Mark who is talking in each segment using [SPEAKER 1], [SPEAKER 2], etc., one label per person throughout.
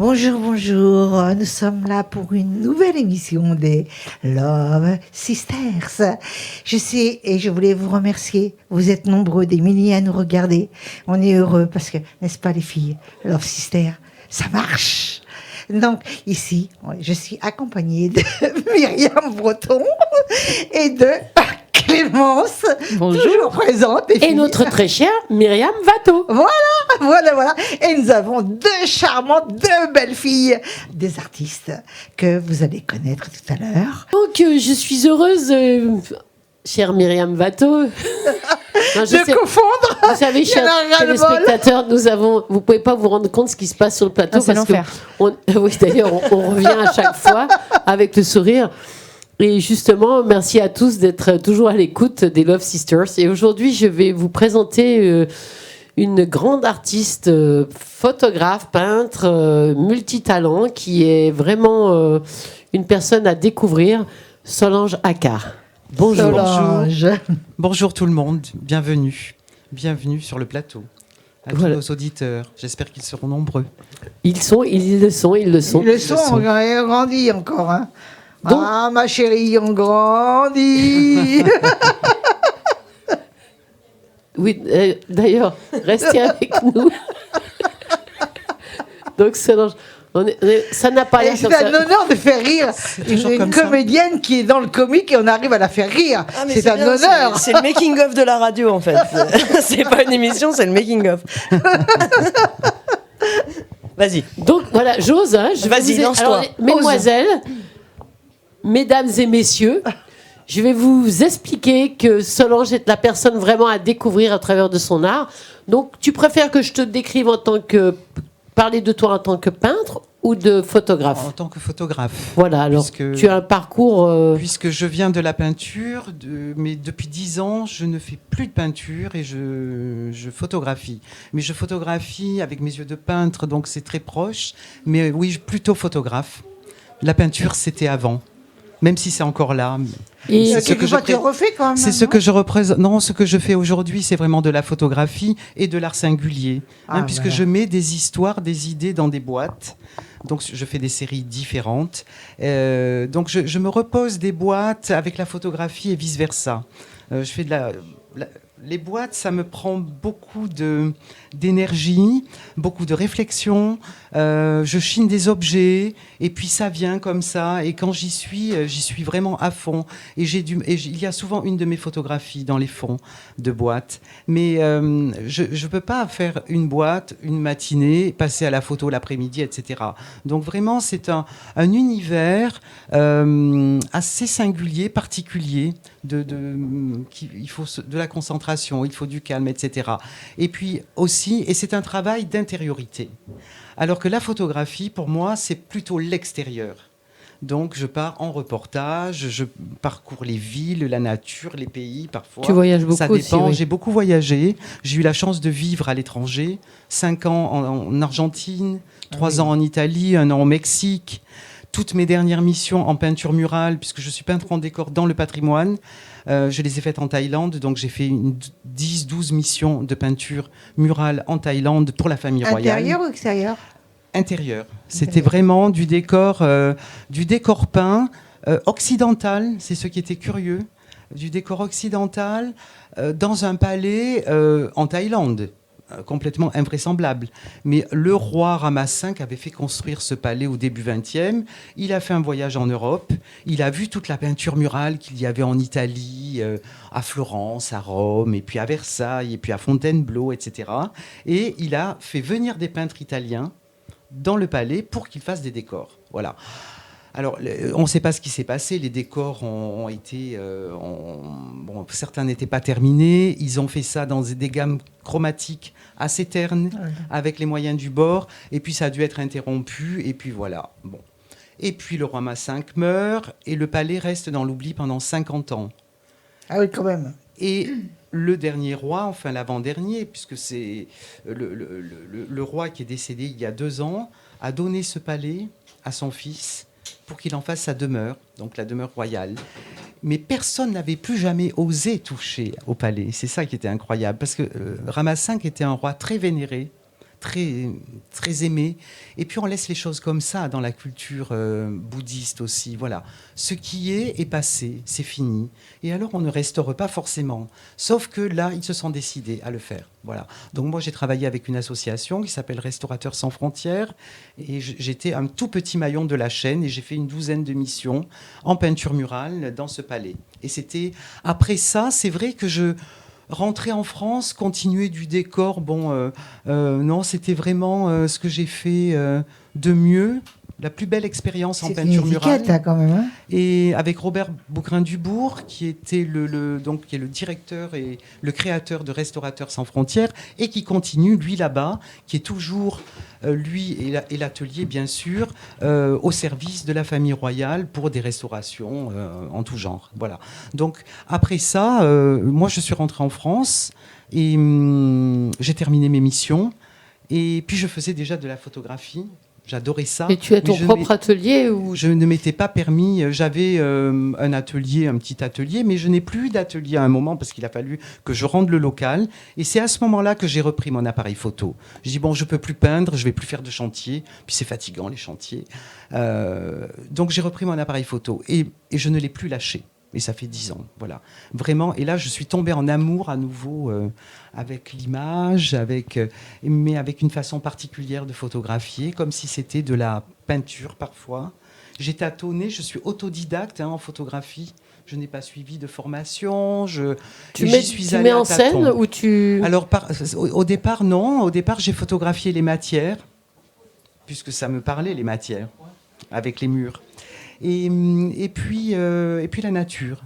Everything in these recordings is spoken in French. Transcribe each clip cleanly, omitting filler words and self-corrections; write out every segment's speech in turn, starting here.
[SPEAKER 1] Bonjour, bonjour. Nous sommes là pour une nouvelle émission des Love Sisters. Je sais et je voulais vous remercier. Vous êtes nombreux, des milliers à nous regarder. On est heureux parce que, n'est-ce pas les filles, Love Sisters, ça marche. Donc ici, je suis accompagnée de Myriam Breton et de Clémence,
[SPEAKER 2] Bonjour.
[SPEAKER 1] toujours présente.
[SPEAKER 2] Et notre très chère Myriam Vato.
[SPEAKER 1] Voilà. Et nous avons deux charmantes, deux belles filles, des artistes que vous allez connaître tout à l'heure.
[SPEAKER 2] Donc, je suis heureuse, chère Myriam Vato. Non,
[SPEAKER 1] De confondre.
[SPEAKER 2] Vous savez, chers téléspectateurs, vous pouvez pas vous rendre compte ce qui se passe sur le plateau.
[SPEAKER 3] Ah, c'est
[SPEAKER 2] parce
[SPEAKER 3] l'enfer.
[SPEAKER 2] Oui, d'ailleurs, on revient à chaque fois avec le sourire. Et justement, merci à tous d'être toujours à l'écoute des Love Sisters. Et aujourd'hui, je vais vous présenter une grande artiste, photographe, peintre, multitalent, qui est vraiment une personne à découvrir, Solange Accart. Bonjour.
[SPEAKER 1] Solange.
[SPEAKER 4] Bonjour tout le monde, bienvenue sur le plateau. À
[SPEAKER 2] Voilà.
[SPEAKER 4] tous nos auditeurs, j'espère qu'ils seront nombreux.
[SPEAKER 2] Ils le sont.
[SPEAKER 1] Le son, on grandit encore. Hein.
[SPEAKER 2] Donc,
[SPEAKER 1] ma chérie, on grandit.
[SPEAKER 2] oui, d'ailleurs, restez avec nous. Donc, Solange, ça n'a pas l'air
[SPEAKER 1] C'est
[SPEAKER 2] comme ça.
[SPEAKER 1] un honneur de faire rire
[SPEAKER 4] toujours
[SPEAKER 1] une
[SPEAKER 4] comme ça.
[SPEAKER 1] comédienne qui est dans le comique et on arrive à la faire rire.
[SPEAKER 3] Ah, mais
[SPEAKER 1] c'est un
[SPEAKER 3] bien,
[SPEAKER 1] honneur.
[SPEAKER 3] C'est le making-of de la radio, en fait. C'est pas une émission, c'est le making-of. Vas-y.
[SPEAKER 2] Donc voilà, j'ose. Hein,
[SPEAKER 3] Vas-y, lance-toi.
[SPEAKER 2] Alors, mesdemoiselles, mesdames et messieurs, je vais vous expliquer que Solange est la personne vraiment à découvrir à travers de son art. Donc, tu préfères que je te décrive parler de toi en tant que peintre ou de photographe?
[SPEAKER 4] En tant que photographe.
[SPEAKER 2] Voilà, alors
[SPEAKER 4] Puisque-
[SPEAKER 2] tu as un parcours...
[SPEAKER 4] Puisque je viens de la peinture, mais depuis 10 ans, je ne fais plus de peinture et je photographie. Mais je photographie avec mes yeux de peintre, donc c'est très proche. Mais oui, plutôt photographe. La peinture, c'était avant. Même si c'est encore là.
[SPEAKER 2] Et
[SPEAKER 4] C'est ce que je
[SPEAKER 1] tu refais quand même.
[SPEAKER 4] C'est ce que je représente. Non, ce que je fais aujourd'hui, c'est vraiment de la photographie et de l'art singulier. Puisque
[SPEAKER 1] voilà.
[SPEAKER 4] je mets des histoires, des idées dans des boîtes. Donc, je fais des séries différentes. Donc, je me repose des boîtes avec la photographie et vice-versa. Je fais les boîtes, ça me prend beaucoup d'énergie, beaucoup de réflexion. Je chine des objets et puis ça vient comme ça. Et quand j'y suis vraiment à fond. Et il y a souvent une de mes photographies dans les fonds de boîtes. Mais je ne peux pas faire une boîte, une matinée, passer à la photo l'après-midi, etc. Donc vraiment, c'est un univers assez singulier, particulier. Il faut de la concentration, il faut du calme, etc. Et puis aussi, et c'est un travail d'intériorité. Alors que la photographie, pour moi, c'est plutôt l'extérieur. Donc je pars en reportage, je parcours les villes, la nature, les pays parfois.
[SPEAKER 2] tu voyages beaucoup
[SPEAKER 4] Ça
[SPEAKER 2] aussi,
[SPEAKER 4] dépend.
[SPEAKER 2] oui.
[SPEAKER 4] J'ai beaucoup voyagé. J'ai eu la chance de vivre à l'étranger. 5 ans en Argentine, 3 ans en Italie, 1 an au Mexique. Toutes mes dernières missions en peinture murale, puisque je suis peintre en décor dans le patrimoine, je les ai faites en Thaïlande. Donc j'ai fait 10-12 missions de peinture murale en Thaïlande pour la famille royale.
[SPEAKER 1] Intérieur ou extérieur?
[SPEAKER 4] Intérieur. C'était vraiment du décor peint occidental. C'est ce qui était curieux. Du décor occidental dans un palais en Thaïlande. Complètement invraisemblable. Mais le roi Rama V avait fait construire ce palais au début XXe. Il a fait un voyage en Europe. Il a vu toute la peinture murale qu'il y avait en Italie, à Florence, à Rome, et puis à Versailles, et puis à Fontainebleau, etc. Et il a fait venir des peintres italiens dans le palais pour qu'ils fassent des décors. Voilà. Alors, on ne sait pas ce qui s'est passé. Les décors ont été... certains n'étaient pas terminés. Ils ont fait ça dans des gammes chromatiques assez ternes, avec les moyens du bord. Et puis, ça a dû être interrompu. Et puis, voilà. Bon. Et puis, le roi V meurt et le palais reste dans l'oubli pendant 50 ans.
[SPEAKER 1] Ah oui, quand même.
[SPEAKER 4] Et le dernier roi, enfin l'avant-dernier, puisque c'est le roi qui est décédé il y a 2 ans, a donné ce palais à son fils pour qu'il en fasse sa demeure, donc la demeure royale. Mais personne n'avait plus jamais osé toucher au palais. C'est ça qui était incroyable, parce que Rama V était un roi très vénéré, très, très aimé. Et puis on laisse les choses comme ça dans la culture bouddhiste aussi. Voilà. Ce qui est passé, c'est fini. Et alors on ne restaure pas forcément. Sauf que là, ils se sont décidés à le faire. Voilà. Donc moi, j'ai travaillé avec une association qui s'appelle Restaurateurs sans frontières. Et j'étais un tout petit maillon de la chaîne. Et j'ai fait une 12aine de missions en peinture murale dans ce palais. Et c'était... Après ça, c'est vrai que je... Rentrer en France, continuer du décor, non, c'était vraiment ce que j'ai fait de mieux, la plus belle expérience en peinture murale.
[SPEAKER 1] Là, quand même, hein.
[SPEAKER 4] Et avec Robert Bougrain-Dubourg, qui était qui est le directeur et le créateur de Restaurateurs sans frontières, et qui continue, lui là-bas, qui est toujours, lui et l'atelier, bien sûr, au service de la famille royale pour des restaurations en tout genre. Voilà. Donc, après ça, moi, je suis rentrée en France et j'ai terminé mes missions. Et puis, je faisais déjà de la photographie. J'adorais ça.
[SPEAKER 2] Et tu as ton propre atelier ou...
[SPEAKER 4] Je ne m'étais pas permis. J'avais un atelier, un petit atelier, mais je n'ai plus d'atelier à un moment parce qu'il a fallu que je rende le local. Et c'est à ce moment-là que j'ai repris mon appareil photo. Je dis bon, je peux plus peindre, je vais plus faire de chantier. Puis c'est fatigant les chantiers. Donc j'ai repris mon appareil photo et je ne l'ai plus lâché. Et ça fait 10 ans, voilà. Vraiment, et là, je suis tombée en amour à nouveau avec l'image, mais avec une façon particulière de photographier, comme si c'était de la peinture parfois. J'ai tâtonné, je suis autodidacte en photographie. Je n'ai pas suivi de formation.
[SPEAKER 2] Tu mets en scène ou tu...
[SPEAKER 4] Alors, au départ, non. Au départ, j'ai photographié les matières, puisque ça me parlait, les matières, avec les murs. Et puis la nature.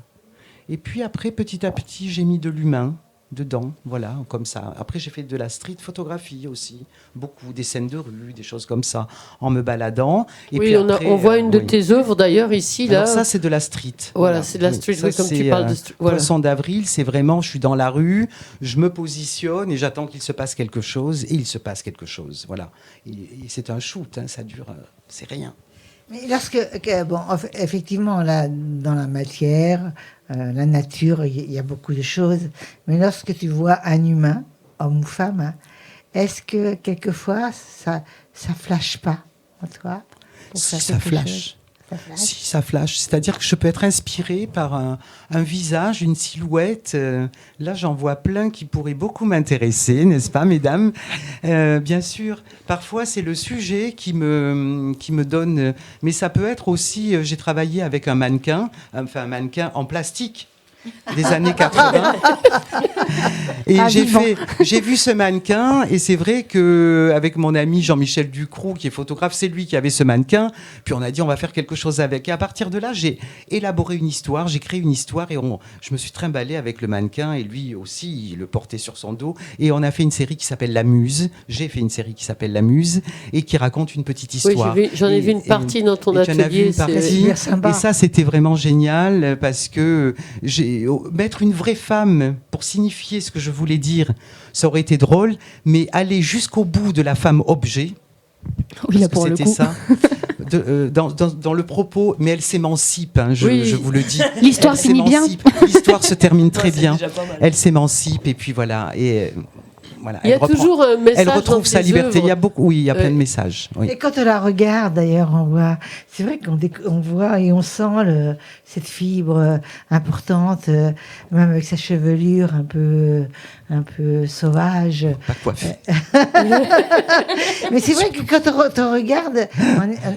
[SPEAKER 4] Et puis après, petit à petit, j'ai mis de l'humain dedans, voilà, comme ça. Après, j'ai fait de la street photographie aussi, beaucoup, des scènes de rue, des choses comme ça, en me baladant. Et
[SPEAKER 2] oui,
[SPEAKER 4] puis après,
[SPEAKER 2] on voit une de tes œuvres d'ailleurs ici.
[SPEAKER 4] Alors
[SPEAKER 2] là.
[SPEAKER 4] Ça, c'est de la street.
[SPEAKER 2] Voilà, c'est de la street,
[SPEAKER 4] Ça,
[SPEAKER 2] oui, comme tu parles de street. Voilà.
[SPEAKER 4] Poisson d'avril, c'est vraiment, je suis dans la rue, je me positionne et j'attends qu'il se passe quelque chose, et il se passe quelque chose, voilà. Et c'est un shoot, hein, ça dure, c'est rien.
[SPEAKER 1] Mais effectivement, là, dans la matière, la nature, il y a beaucoup de choses. Mais lorsque tu vois un humain, homme ou femme, hein, est-ce que quelquefois ça flashe pas en toi?
[SPEAKER 4] Si, ça flash. Si, ça flash. C'est-à-dire que je peux être inspirée par un visage, une silhouette. Là, j'en vois plein qui pourraient beaucoup m'intéresser, n'est-ce pas, mesdames? Bien sûr, parfois, c'est le sujet qui me donne... Mais ça peut être aussi... J'ai travaillé avec un mannequin en plastique des années 80. Et j'ai vu ce mannequin, et c'est vrai qu'avec mon ami Jean-Michel Ducroux, qui est photographe, c'est lui qui avait ce mannequin. Puis on a dit, on va faire quelque chose avec. Et à partir de là, j'ai élaboré une histoire, j'ai créé une histoire, et je me suis trimballée avec le mannequin, et lui aussi, il le portait sur son dos. Et on a fait une série qui s'appelle La Muse. J'ai fait une série qui s'appelle La Muse, et qui raconte une petite histoire.
[SPEAKER 2] Oui, j'en ai vu une partie dans ton atelier.
[SPEAKER 4] Et ça, c'était vraiment génial, parce que mettre une vraie femme pour signifier ce que je voulais dire, ça aurait été drôle, mais aller jusqu'au bout de la femme objet,
[SPEAKER 5] oui, là, pour
[SPEAKER 4] c'était
[SPEAKER 5] le coup.
[SPEAKER 4] ça, dans le propos, mais elle s'émancipe, hein, je vous le dis.
[SPEAKER 5] L'histoire finit bien.
[SPEAKER 4] L'histoire se termine très bien.
[SPEAKER 3] Déjà pas mal.
[SPEAKER 4] Elle s'émancipe, et puis voilà. Voilà,
[SPEAKER 2] il y a toujours un message.
[SPEAKER 4] Elle retrouve sa liberté.
[SPEAKER 2] Œuvres.
[SPEAKER 4] Il y a plein de messages. Oui.
[SPEAKER 1] Et quand on la regarde, d'ailleurs, c'est vrai qu'on voit et on sent cette fibre importante, même avec sa chevelure un peu sauvage.
[SPEAKER 4] Pas coiffée.
[SPEAKER 1] Mais c'est vrai que quand on regarde,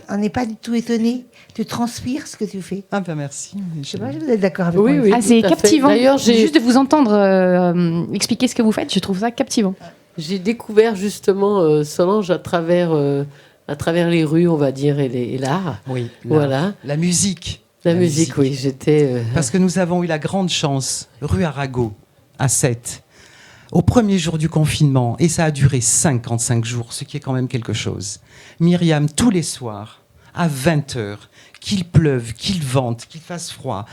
[SPEAKER 1] on n'est pas du tout étonné. Tu transpires ce que tu fais.
[SPEAKER 4] Ah ben merci.
[SPEAKER 1] Je sais pas si vous êtes d'accord avec moi.
[SPEAKER 2] Oui,
[SPEAKER 5] c'est
[SPEAKER 2] tout à fait.
[SPEAKER 5] captivant.
[SPEAKER 2] D'ailleurs,
[SPEAKER 5] Juste de vous entendre expliquer ce que vous faites, je trouve ça captivant.
[SPEAKER 2] J'ai découvert justement Solange à travers les rues, on va dire, et l'art.
[SPEAKER 4] Oui.
[SPEAKER 2] Voilà.
[SPEAKER 4] La musique.
[SPEAKER 2] La musique, oui. J'étais.
[SPEAKER 4] Parce que nous avons eu la grande chance, rue Arago, à Sète, au premier jour du confinement, et ça a duré 55 jours, ce qui est quand même quelque chose. Myriam, tous les soirs, à 20h, qu'il pleuve, qu'il vente, qu'il fasse froid,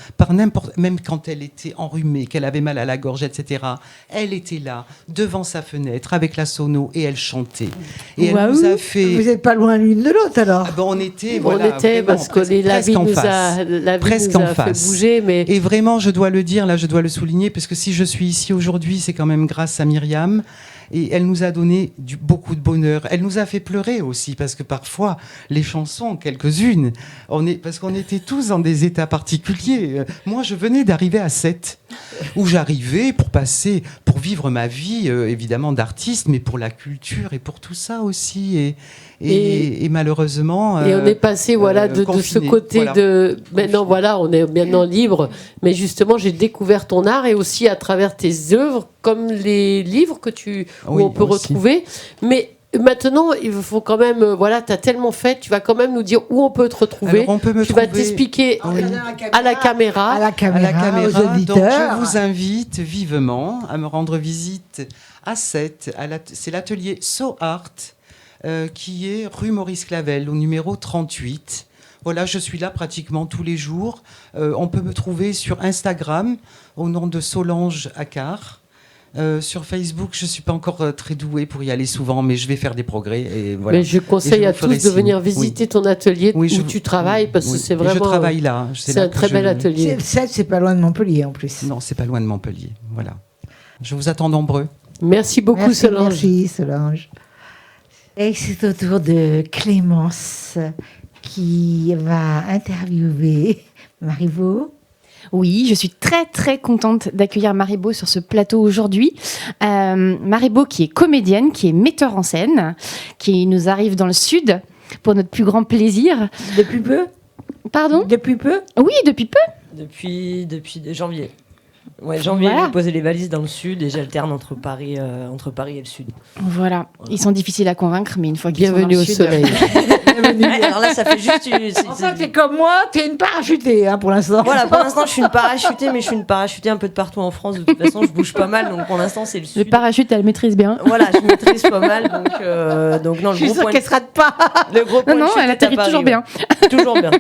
[SPEAKER 4] même quand elle était enrhumée, qu'elle avait mal à la gorge, etc., elle était là, devant sa fenêtre, avec la sono, et elle chantait. Et elle nous a fait...
[SPEAKER 1] Vous n'êtes pas loin l'une de l'autre, alors.
[SPEAKER 4] Ah ben, on était
[SPEAKER 2] parce que la vie nous a fait bouger. Mais...
[SPEAKER 4] Et vraiment, je dois le dire, là, je dois le souligner, parce que si je suis ici aujourd'hui, c'est quand même grâce à Myriam. Et elle nous a donné beaucoup de bonheur. Elle nous a fait pleurer aussi, parce que parfois, les chansons, quelques-unes, parce qu'on était tous dans des états particuliers. Moi, je venais d'arriver à 7, où j'arrivais pour vivre ma vie, évidemment, d'artiste, mais pour la culture et pour tout ça aussi. Et malheureusement...
[SPEAKER 2] Et on est passé de ce côté de... Maintenant, on est maintenant libre. Mais justement, j'ai découvert ton art et aussi à travers tes œuvres, comme les livres où on peut retrouver. Mais maintenant, il faut quand même... tu as tellement fait, tu vas quand même nous dire où on peut te retrouver.
[SPEAKER 4] Alors, on peut me
[SPEAKER 2] tu vas t'expliquer à la caméra.
[SPEAKER 1] Aux auditeurs.
[SPEAKER 4] Donc, je vous invite vivement à me rendre visite à 7. C'est l'atelier So Art, qui est rue Maurice Clavel, au numéro 38. Voilà, je suis là pratiquement tous les jours. On peut me trouver sur Instagram au nom de Solange Accard. Sur Facebook, je ne suis pas encore très douée pour y aller souvent, mais je vais faire des progrès. Et voilà.
[SPEAKER 2] Mais je conseille à tous de venir visiter ton atelier où tu travailles, parce que c'est vraiment...
[SPEAKER 4] Je travaille là.
[SPEAKER 2] C'est un très bel atelier.
[SPEAKER 1] C'est pas loin de Montpellier, en plus.
[SPEAKER 4] Non, c'est pas loin de Montpellier. Voilà. Je vous attends nombreux.
[SPEAKER 2] Merci beaucoup, Solange.
[SPEAKER 1] Merci, Solange. Et c'est au tour de Clémence qui va interviewer Marivaux.
[SPEAKER 5] Oui, je suis très très contente d'accueillir Marivaux sur ce plateau aujourd'hui. Marivaux qui est comédienne, qui est metteur en scène, qui nous arrive dans le Sud pour notre plus grand plaisir.
[SPEAKER 1] Depuis peu ?
[SPEAKER 5] Pardon ?
[SPEAKER 1] Depuis peu ?
[SPEAKER 5] Oui, depuis peu.
[SPEAKER 3] Depuis janvier. Ouais, janvier, j'ai posé les valises dans le Sud et j'alterne entre Paris et le Sud.
[SPEAKER 5] Voilà, ils sont difficiles à convaincre, mais une fois qu'ils sont dans
[SPEAKER 2] Bienvenue
[SPEAKER 5] le
[SPEAKER 2] au
[SPEAKER 5] Sud...
[SPEAKER 2] soleil.
[SPEAKER 3] Alors là, ça fait juste...
[SPEAKER 1] Enfin, t'es comme moi, t'es une parachutée pour l'instant.
[SPEAKER 3] Voilà, pour l'instant, je suis une parachutée, mais je suis une parachutée un peu de partout en France. De toute façon, je bouge pas mal, donc pour l'instant, c'est le Sud.
[SPEAKER 5] Le parachute, elle maîtrise bien.
[SPEAKER 3] Voilà, je maîtrise pas mal, donc non,
[SPEAKER 1] je suis sûre qu'elle se rate pas.
[SPEAKER 3] Le gros point
[SPEAKER 5] Non, elle atterrit toujours bien.
[SPEAKER 3] Toujours bien.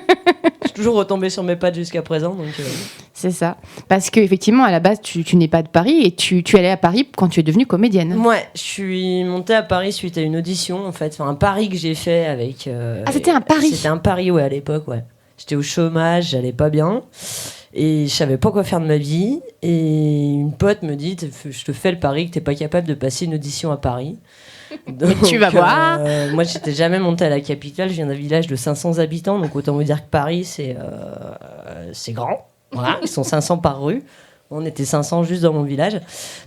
[SPEAKER 3] Je suis toujours retombée sur mes pattes jusqu'à présent, donc...
[SPEAKER 5] C'est ça. Parce qu'effectivement, à la base, tu n'es pas de Paris et tu allais à Paris quand tu es devenue comédienne.
[SPEAKER 3] Ouais, je suis montée à Paris suite à une audition, en fait. Enfin, un pari que j'ai fait avec...
[SPEAKER 5] c'était un pari ?
[SPEAKER 3] C'était un pari, ouais, à l'époque, ouais. J'étais au chômage, j'allais pas bien. Et je savais pas quoi faire de ma vie. Et une pote me dit, je te fais le pari que t'es pas capable de passer une audition à Paris. Donc,
[SPEAKER 5] tu vas voir.
[SPEAKER 3] Moi, j'étais jamais montée à la capitale. Je viens d'un village de 500 habitants. Donc, autant vous dire que Paris, c'est grand. Voilà, ils sont 500 par rue. On était 500 juste dans mon village.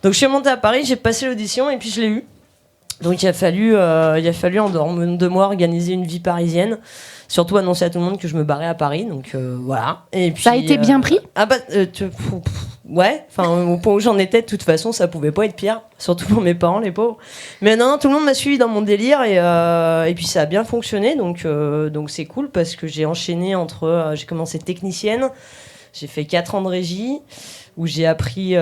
[SPEAKER 3] Donc, je suis montée à Paris, j'ai passé l'audition et puis je l'ai eu. Donc, il a fallu en 2 mois organiser une vie parisienne. Surtout annoncer à tout le monde que je me barrais à Paris. Donc, voilà. Et puis,
[SPEAKER 5] ça a été bien pris ?
[SPEAKER 3] Ouais. Enfin, au point où j'en étais, de toute façon, ça pouvait pas être pire. Surtout pour mes parents, les pauvres. Mais non, tout le monde m'a suivi dans mon délire. Et puis, ça a bien fonctionné. Donc c'est cool parce que j'ai enchaîné j'ai commencé technicienne. J'ai fait 4 ans de régie où j'ai appris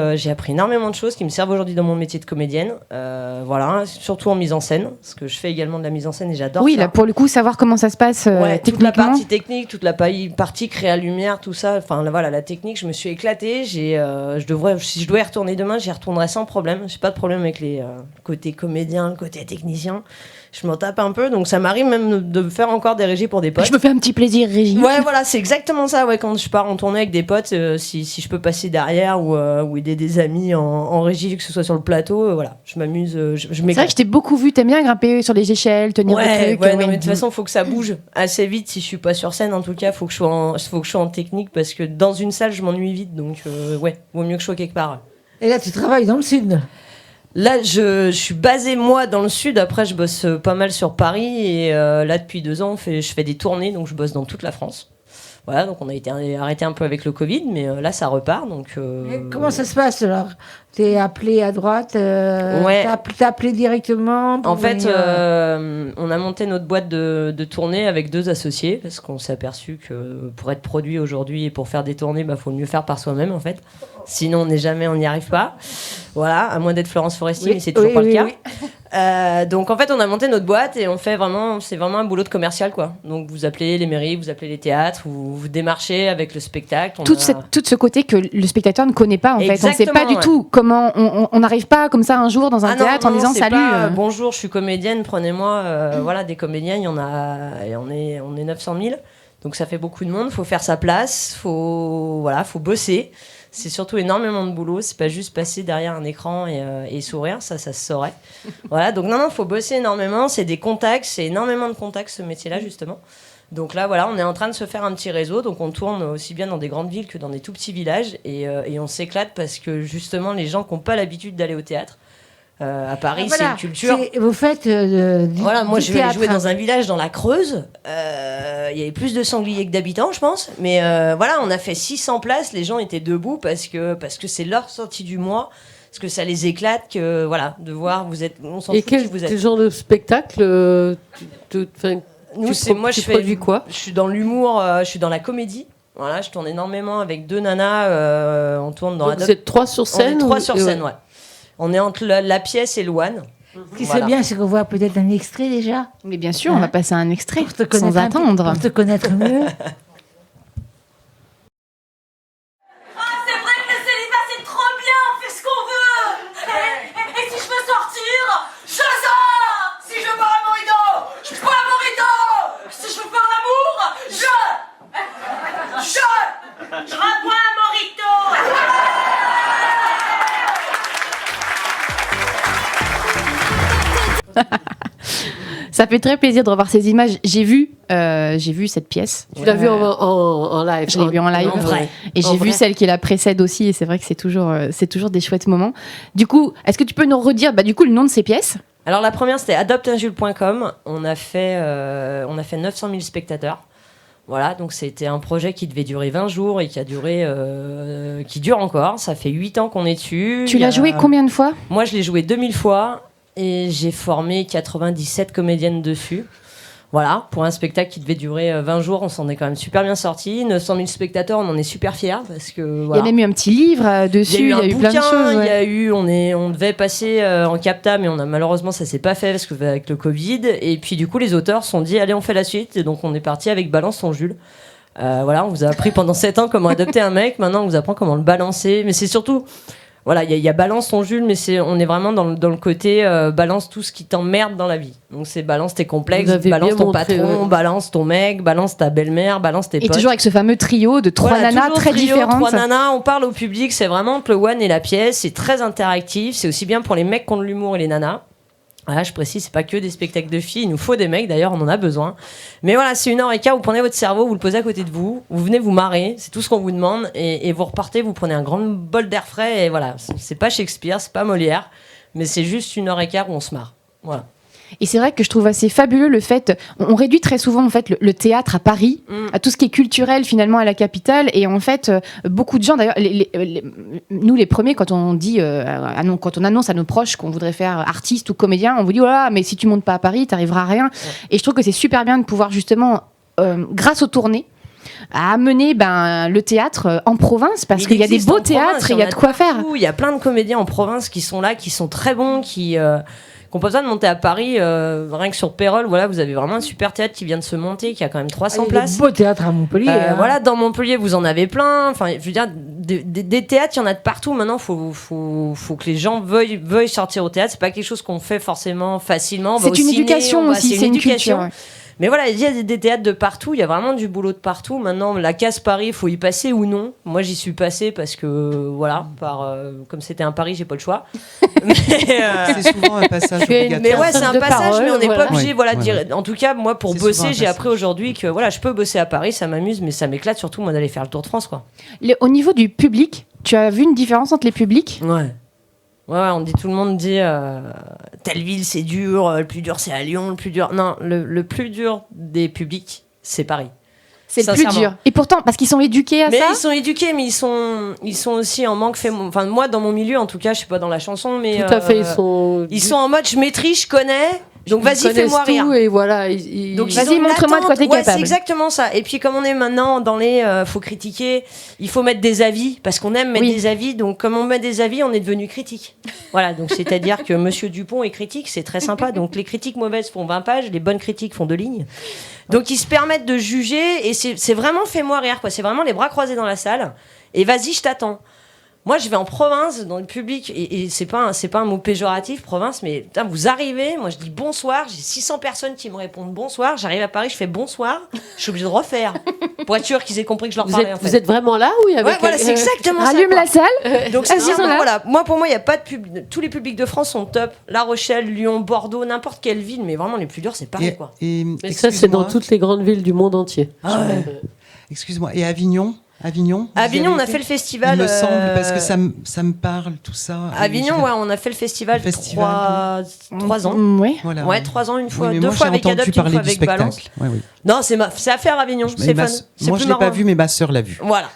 [SPEAKER 3] énormément de choses qui me servent aujourd'hui dans mon métier de comédienne. Voilà, surtout en mise en scène, parce que je fais également de la mise en scène et j'adore ça.
[SPEAKER 5] Oui, là, pour le coup, savoir comment ça se passe techniquement.
[SPEAKER 3] Toute la partie technique, toute la partie créa lumière, tout ça. Enfin, voilà, la technique, je me suis éclatée. Si je dois y retourner demain, j'y retournerai sans problème. J'ai pas de problème avec les côtés comédien, le côté technicien. Je m'en tape un peu, donc ça m'arrive même de faire encore des régies pour des potes.
[SPEAKER 5] Je me fais un petit plaisir, régie.
[SPEAKER 3] Ouais, voilà, c'est exactement ça. Ouais, quand je pars en tournée avec des potes, si je peux passer derrière ou aider des amis en régie, que ce soit sur le plateau, voilà, je m'amuse, je m'éclate.
[SPEAKER 5] C'est vrai que je t'ai beaucoup vu, t'aimes bien grimper sur les échelles, tenir des trucs.
[SPEAKER 3] Ouais, non, mais de toute façon, faut que ça bouge assez vite. Si je suis pas sur scène, en tout cas, faut que je sois en technique parce que dans une salle, je m'ennuie vite. Donc, vaut mieux que je sois quelque part.
[SPEAKER 1] Et là, tu travailles dans le Sud ?
[SPEAKER 3] Là, je suis basée, moi, dans le Sud. Après, je bosse pas mal sur Paris. Et là, depuis 2 ans, je fais des tournées. Donc, je bosse dans toute la France. Voilà, donc on a été arrêté un peu avec le Covid. Mais là, ça repart. Donc,
[SPEAKER 1] comment ça se passe, alors ? T'es appelé à droite
[SPEAKER 3] ouais.
[SPEAKER 1] T'as appelé directement
[SPEAKER 3] En fait, on a monté notre boîte de tournée avec 2 associés. Parce qu'on s'est aperçu que pour être produit aujourd'hui et pour faire des tournées, faut le mieux faire par soi-même, en fait. Sinon, on n'y arrive pas. Voilà, à moins d'être Florence Foresti, mais c'est toujours pas le cas. Donc en fait, on a monté notre boîte et c'est vraiment un boulot de commercial, quoi. Donc vous appelez les mairies, vous appelez les théâtres, vous démarchez avec le spectacle. Tout
[SPEAKER 5] ce côté que le spectateur ne connaît pas, en fait. On ne sait pas du tout comment. On n'arrive pas comme ça un jour dans un théâtre en disant salut.
[SPEAKER 3] Bonjour, je suis comédienne, prenez-moi. Voilà, des comédiens, il y en a, et on est 900 000. Donc ça fait beaucoup de monde. Faut faire sa place, faut bosser. C'est surtout énormément de boulot, c'est pas juste passer derrière un écran et sourire, ça se saurait. Voilà, donc non, faut bosser énormément, c'est des contacts, c'est énormément de contacts ce métier-là justement. Donc là, voilà, on est en train de se faire un petit réseau, donc on tourne aussi bien dans des grandes villes que dans des tout petits villages et on s'éclate parce que justement les gens qui n'ont pas l'habitude d'aller au théâtre, à Paris, c'est une culture.
[SPEAKER 1] Vous faites
[SPEAKER 3] voilà, moi je vais aller jouer
[SPEAKER 1] théâtre.
[SPEAKER 3] dans un village dans la Creuse. Il y avait plus de sangliers que d'habitants, je pense. Mais voilà, on a fait 600 places. Les gens étaient debout parce que c'est leur sortie du mois. Parce que ça les éclate que voilà, de voir on s'en
[SPEAKER 2] Et
[SPEAKER 3] fout qui vous êtes.
[SPEAKER 2] quel genre de spectacle
[SPEAKER 3] Nous, je
[SPEAKER 2] produis quoi?
[SPEAKER 3] Je suis dans l'humour, je suis dans la comédie. Voilà, je tourne énormément avec 2 nanas. On tourne dans.
[SPEAKER 2] Donc vous êtes 3 sur scène?
[SPEAKER 3] On est 3 sur scène, ouais. On est entre la pièce et le one.
[SPEAKER 1] Ce qui serait bien, c'est qu'on voit peut-être un extrait déjà.
[SPEAKER 5] Mais bien sûr, on va passer à un extrait
[SPEAKER 1] Pour te connaître
[SPEAKER 5] sans attendre.
[SPEAKER 1] Pour te connaître mieux.
[SPEAKER 6] C'est vrai que le célibat c'est trop bien, on fait ce qu'on veut. Et si je veux sortir, je sors. Si je veux boire un mojito, je bois un mojito. Si je veux faire l'amour, je rebois un mojito.
[SPEAKER 5] Ça fait très plaisir de revoir ces images. J'ai vu cette pièce.
[SPEAKER 2] Tu l'as vu en live?
[SPEAKER 5] Je l'ai vu en live.
[SPEAKER 3] En vrai.
[SPEAKER 5] Et j'ai vu celle qui la précède aussi. Et c'est vrai que c'est toujours des chouettes moments. Du coup, est-ce que tu peux nous redire le nom de ces pièces?
[SPEAKER 3] Alors la première c'était adopteunjules.com. On a fait 900 000 spectateurs. Voilà, donc c'était un projet qui devait durer 20 jours et qui dure encore. Ça fait 8 ans qu'on est dessus.
[SPEAKER 5] Tu l'as joué combien de fois?
[SPEAKER 3] Moi, je l'ai joué 2000 fois et j'ai formé 97 comédiennes dessus. Voilà, pour un spectacle qui devait durer 20 jours, on s'en est quand même super bien sorti. 900 000 spectateurs, on en est super fiers parce que voilà.
[SPEAKER 5] Il y a même eu un petit livre dessus, il y a eu plein de choses. Ouais.
[SPEAKER 3] On devait passer en capta, mais malheureusement ça s'est pas fait parce que avec le Covid. Et puis du coup les auteurs se sont dit allez on fait la suite. Et donc on est parti avec Balance ton Jules. Voilà, on vous a appris pendant 7 ans comment adopter un mec. Maintenant on vous apprend comment le balancer. Mais c'est surtout voilà, il y a balance ton Jules, mais on est vraiment dans le côté balance tout ce qui t'emmerde dans la vie. Donc c'est balance tes complexes, balance ton patron, balance ton mec, balance ta belle-mère, balance tes potes.
[SPEAKER 5] Et toujours avec ce fameux trio de 3 nanas très différentes.
[SPEAKER 3] 3 nanas, on parle au public, c'est vraiment entre le one et la pièce, c'est très interactif, c'est aussi bien pour les mecs qui ont de l'humour et les nanas. Voilà, je précise, c'est pas que des spectacles de filles, il nous faut des mecs, d'ailleurs, on en a besoin. Mais voilà, c'est 1h15, vous prenez votre cerveau, vous le posez à côté de vous, vous venez vous marrer, c'est tout ce qu'on vous demande, et vous repartez, vous prenez un grand bol d'air frais, et voilà, c'est pas Shakespeare, c'est pas Molière, mais c'est juste 1h15 où on se marre. Voilà.
[SPEAKER 5] Et c'est vrai que je trouve assez fabuleux le fait, on réduit très souvent en fait le théâtre à Paris, à tout ce qui est culturel finalement à la capitale, et en fait beaucoup de gens d'ailleurs, nous les premiers quand on dit, quand on annonce à nos proches qu'on voudrait faire artiste ou comédien, on vous dit voilà mais si tu montes pas à Paris t'arriveras à rien. Et je trouve que c'est super bien de pouvoir justement grâce aux tournées à amener le théâtre en province parce qu'il y a des beaux théâtres et il y a de quoi faire.
[SPEAKER 3] Il y a plein de comédiens en province qui sont là, qui sont très bons, qui n'ont pas besoin de monter à Paris. Rien que sur Pérols, voilà, vous avez vraiment un super théâtre qui vient de se monter, qui a quand même 300 places.
[SPEAKER 1] Il y a des beaux théâtres à Montpellier.
[SPEAKER 3] Voilà, dans Montpellier, vous en avez plein. Enfin, je veux dire, des théâtres, il y en a de partout. Maintenant, faut que les gens veuillent sortir au théâtre. C'est pas quelque chose qu'on fait forcément facilement.
[SPEAKER 5] C'est une éducation aussi, c'est une culture. Ouais.
[SPEAKER 3] Mais voilà, il y a des théâtres de partout, il y a vraiment du boulot de partout. Maintenant, la case Paris, il faut y passer ou non. Moi, j'y suis passée parce que, voilà, comme c'était un Paris, j'ai pas le choix.
[SPEAKER 4] C'est souvent un passage obligatoire.
[SPEAKER 3] Mais ouais, c'est un passage, mais on n'est pas obligé.
[SPEAKER 4] Ouais,
[SPEAKER 3] voilà,
[SPEAKER 4] ouais.
[SPEAKER 3] En tout cas, moi, pour
[SPEAKER 4] C'est
[SPEAKER 3] bosser,
[SPEAKER 4] souvent un
[SPEAKER 3] j'ai appris
[SPEAKER 4] passage.
[SPEAKER 3] aujourd'hui que voilà, je peux bosser à Paris, ça m'amuse, mais ça m'éclate surtout, moi, d'aller faire le Tour de France, quoi.
[SPEAKER 5] Au niveau du public, tu as vu une différence entre les publics?
[SPEAKER 3] Ouais, tout le monde dit telle ville c'est dur, le plus dur c'est à Lyon, le plus dur. Non, le plus dur des publics, c'est Paris.
[SPEAKER 5] C'est le plus dur. Et pourtant, parce qu'ils sont éduqués à ça.
[SPEAKER 3] Ils sont éduqués, mais ils sont aussi en manque. Moi, dans mon milieu, en tout cas, je suis pas dans la chanson, mais
[SPEAKER 2] tout à fait,
[SPEAKER 3] ils sont en mode je maîtrise, je connais. Donc vas-y,
[SPEAKER 2] Ils
[SPEAKER 3] fais-moi
[SPEAKER 2] connaissent
[SPEAKER 3] rire.
[SPEAKER 2] tout et voilà.
[SPEAKER 3] Donc,
[SPEAKER 5] Vas-y,
[SPEAKER 3] ils ont une
[SPEAKER 5] montre-moi de quoi
[SPEAKER 3] attente.
[SPEAKER 5] t'es
[SPEAKER 3] Ouais,
[SPEAKER 5] capable.
[SPEAKER 3] c'est exactement ça. Et puis comme on est maintenant dans les faut critiquer, il faut mettre des avis parce qu'on aime mettre
[SPEAKER 5] Oui.
[SPEAKER 3] des avis. Donc comme on met des avis, on est devenu critique. Voilà, donc c'est-à-dire que Monsieur Dupont est critique, c'est très sympa. Donc les critiques mauvaises font 20 pages, les bonnes critiques font 2 lignes. Donc ils se permettent de juger et c'est vraiment fais-moi rire quoi. C'est vraiment les bras croisés dans la salle et vas-y, je t'attends. Moi, je vais en province, dans le public, et c'est pas un mot péjoratif, province, mais putain, vous arrivez, moi je dis bonsoir, j'ai 600 personnes qui me répondent bonsoir, j'arrive à Paris, je fais bonsoir, je suis obligée de refaire, pour être sûr qu'ils aient compris que je leur parlais. En fait.
[SPEAKER 2] Vous êtes vraiment là ou il y avait
[SPEAKER 3] Ouais, voilà, c'est exactement ça.
[SPEAKER 5] Rallume
[SPEAKER 3] quoi.
[SPEAKER 5] la salle.
[SPEAKER 3] Donc c'est
[SPEAKER 5] Ils sont
[SPEAKER 3] vraiment,
[SPEAKER 5] là.
[SPEAKER 3] voilà. Moi, pour moi, il y a pas de public. Tous les publics de France sont top. La Rochelle, Lyon, Bordeaux, n'importe quelle ville, mais vraiment les plus durs, c'est Paris, quoi.
[SPEAKER 2] Mais ça, c'est dans toutes les grandes villes du monde entier.
[SPEAKER 4] Excuse-moi. Et Avignon Avignon vous y
[SPEAKER 3] Avignon,
[SPEAKER 4] avez
[SPEAKER 3] on a
[SPEAKER 4] été
[SPEAKER 3] fait le festival.
[SPEAKER 4] Il me semble, parce que ça me parle, tout ça.
[SPEAKER 3] Avignon,
[SPEAKER 4] Et
[SPEAKER 3] ouais, on a fait le festival,
[SPEAKER 4] Le festival,
[SPEAKER 3] 3 ans.
[SPEAKER 5] Oui.
[SPEAKER 4] Voilà,
[SPEAKER 3] Ouais, 3 ans, une fois,
[SPEAKER 4] Oui, mais
[SPEAKER 3] 2
[SPEAKER 4] moi,
[SPEAKER 3] fois
[SPEAKER 4] j'ai
[SPEAKER 3] avec
[SPEAKER 4] entendu
[SPEAKER 3] Adopt, une
[SPEAKER 4] parler
[SPEAKER 3] fois
[SPEAKER 4] du
[SPEAKER 3] avec
[SPEAKER 4] spectacle.
[SPEAKER 3] Balance.
[SPEAKER 4] Ouais, oui.
[SPEAKER 3] Non, c'est à faire Avignon,
[SPEAKER 4] Mais
[SPEAKER 3] c'est fun. C'est
[SPEAKER 4] moi,
[SPEAKER 3] plus
[SPEAKER 4] je l'ai pas
[SPEAKER 3] marrant.
[SPEAKER 4] vu, mais ma sœur l'a vu.
[SPEAKER 3] Voilà.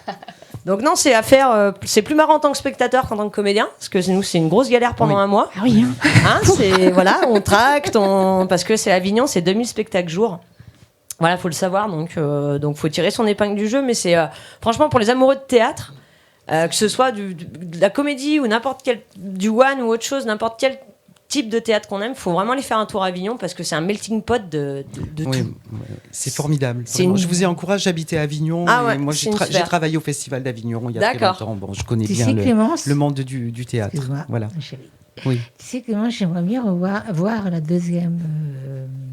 [SPEAKER 3] Donc non, c'est à faire. C'est plus marrant en tant que spectateur qu'en tant que comédien, parce que nous, c'est une grosse galère pendant
[SPEAKER 4] Oui.
[SPEAKER 3] un mois.
[SPEAKER 5] Ah oui.
[SPEAKER 3] Hein, c'est voilà, on tracte, parce que c'est Avignon, c'est 2000 spectacles jour. Voilà, faut le savoir, donc faut tirer son épingle du jeu. Mais c'est franchement pour les amoureux de théâtre, que ce soit de la comédie ou n'importe quel du one ou autre chose, n'importe quel type de théâtre qu'on aime, faut vraiment aller faire un tour à Avignon parce que c'est un melting pot de
[SPEAKER 4] Oui,
[SPEAKER 3] tout.
[SPEAKER 4] ouais, c'est formidable.
[SPEAKER 3] C'est
[SPEAKER 4] vraiment.
[SPEAKER 3] une-
[SPEAKER 4] Je vous ai encouragé, j'habitais à Avignon.
[SPEAKER 3] Ah
[SPEAKER 4] et
[SPEAKER 3] ouais,
[SPEAKER 4] moi,
[SPEAKER 3] c'est
[SPEAKER 4] j'ai
[SPEAKER 3] une super.
[SPEAKER 4] travaillé au Festival d'Avignon il y a très
[SPEAKER 3] D'accord.
[SPEAKER 4] longtemps. Bon, je connais
[SPEAKER 1] Tu
[SPEAKER 4] bien
[SPEAKER 1] sais, Clémence,
[SPEAKER 4] le monde du théâtre.
[SPEAKER 1] excuse-moi,
[SPEAKER 4] Voilà.
[SPEAKER 1] ma chérie.
[SPEAKER 4] Oui.
[SPEAKER 1] Tu sais, Clémence, j'aimerais bien voir la deuxième.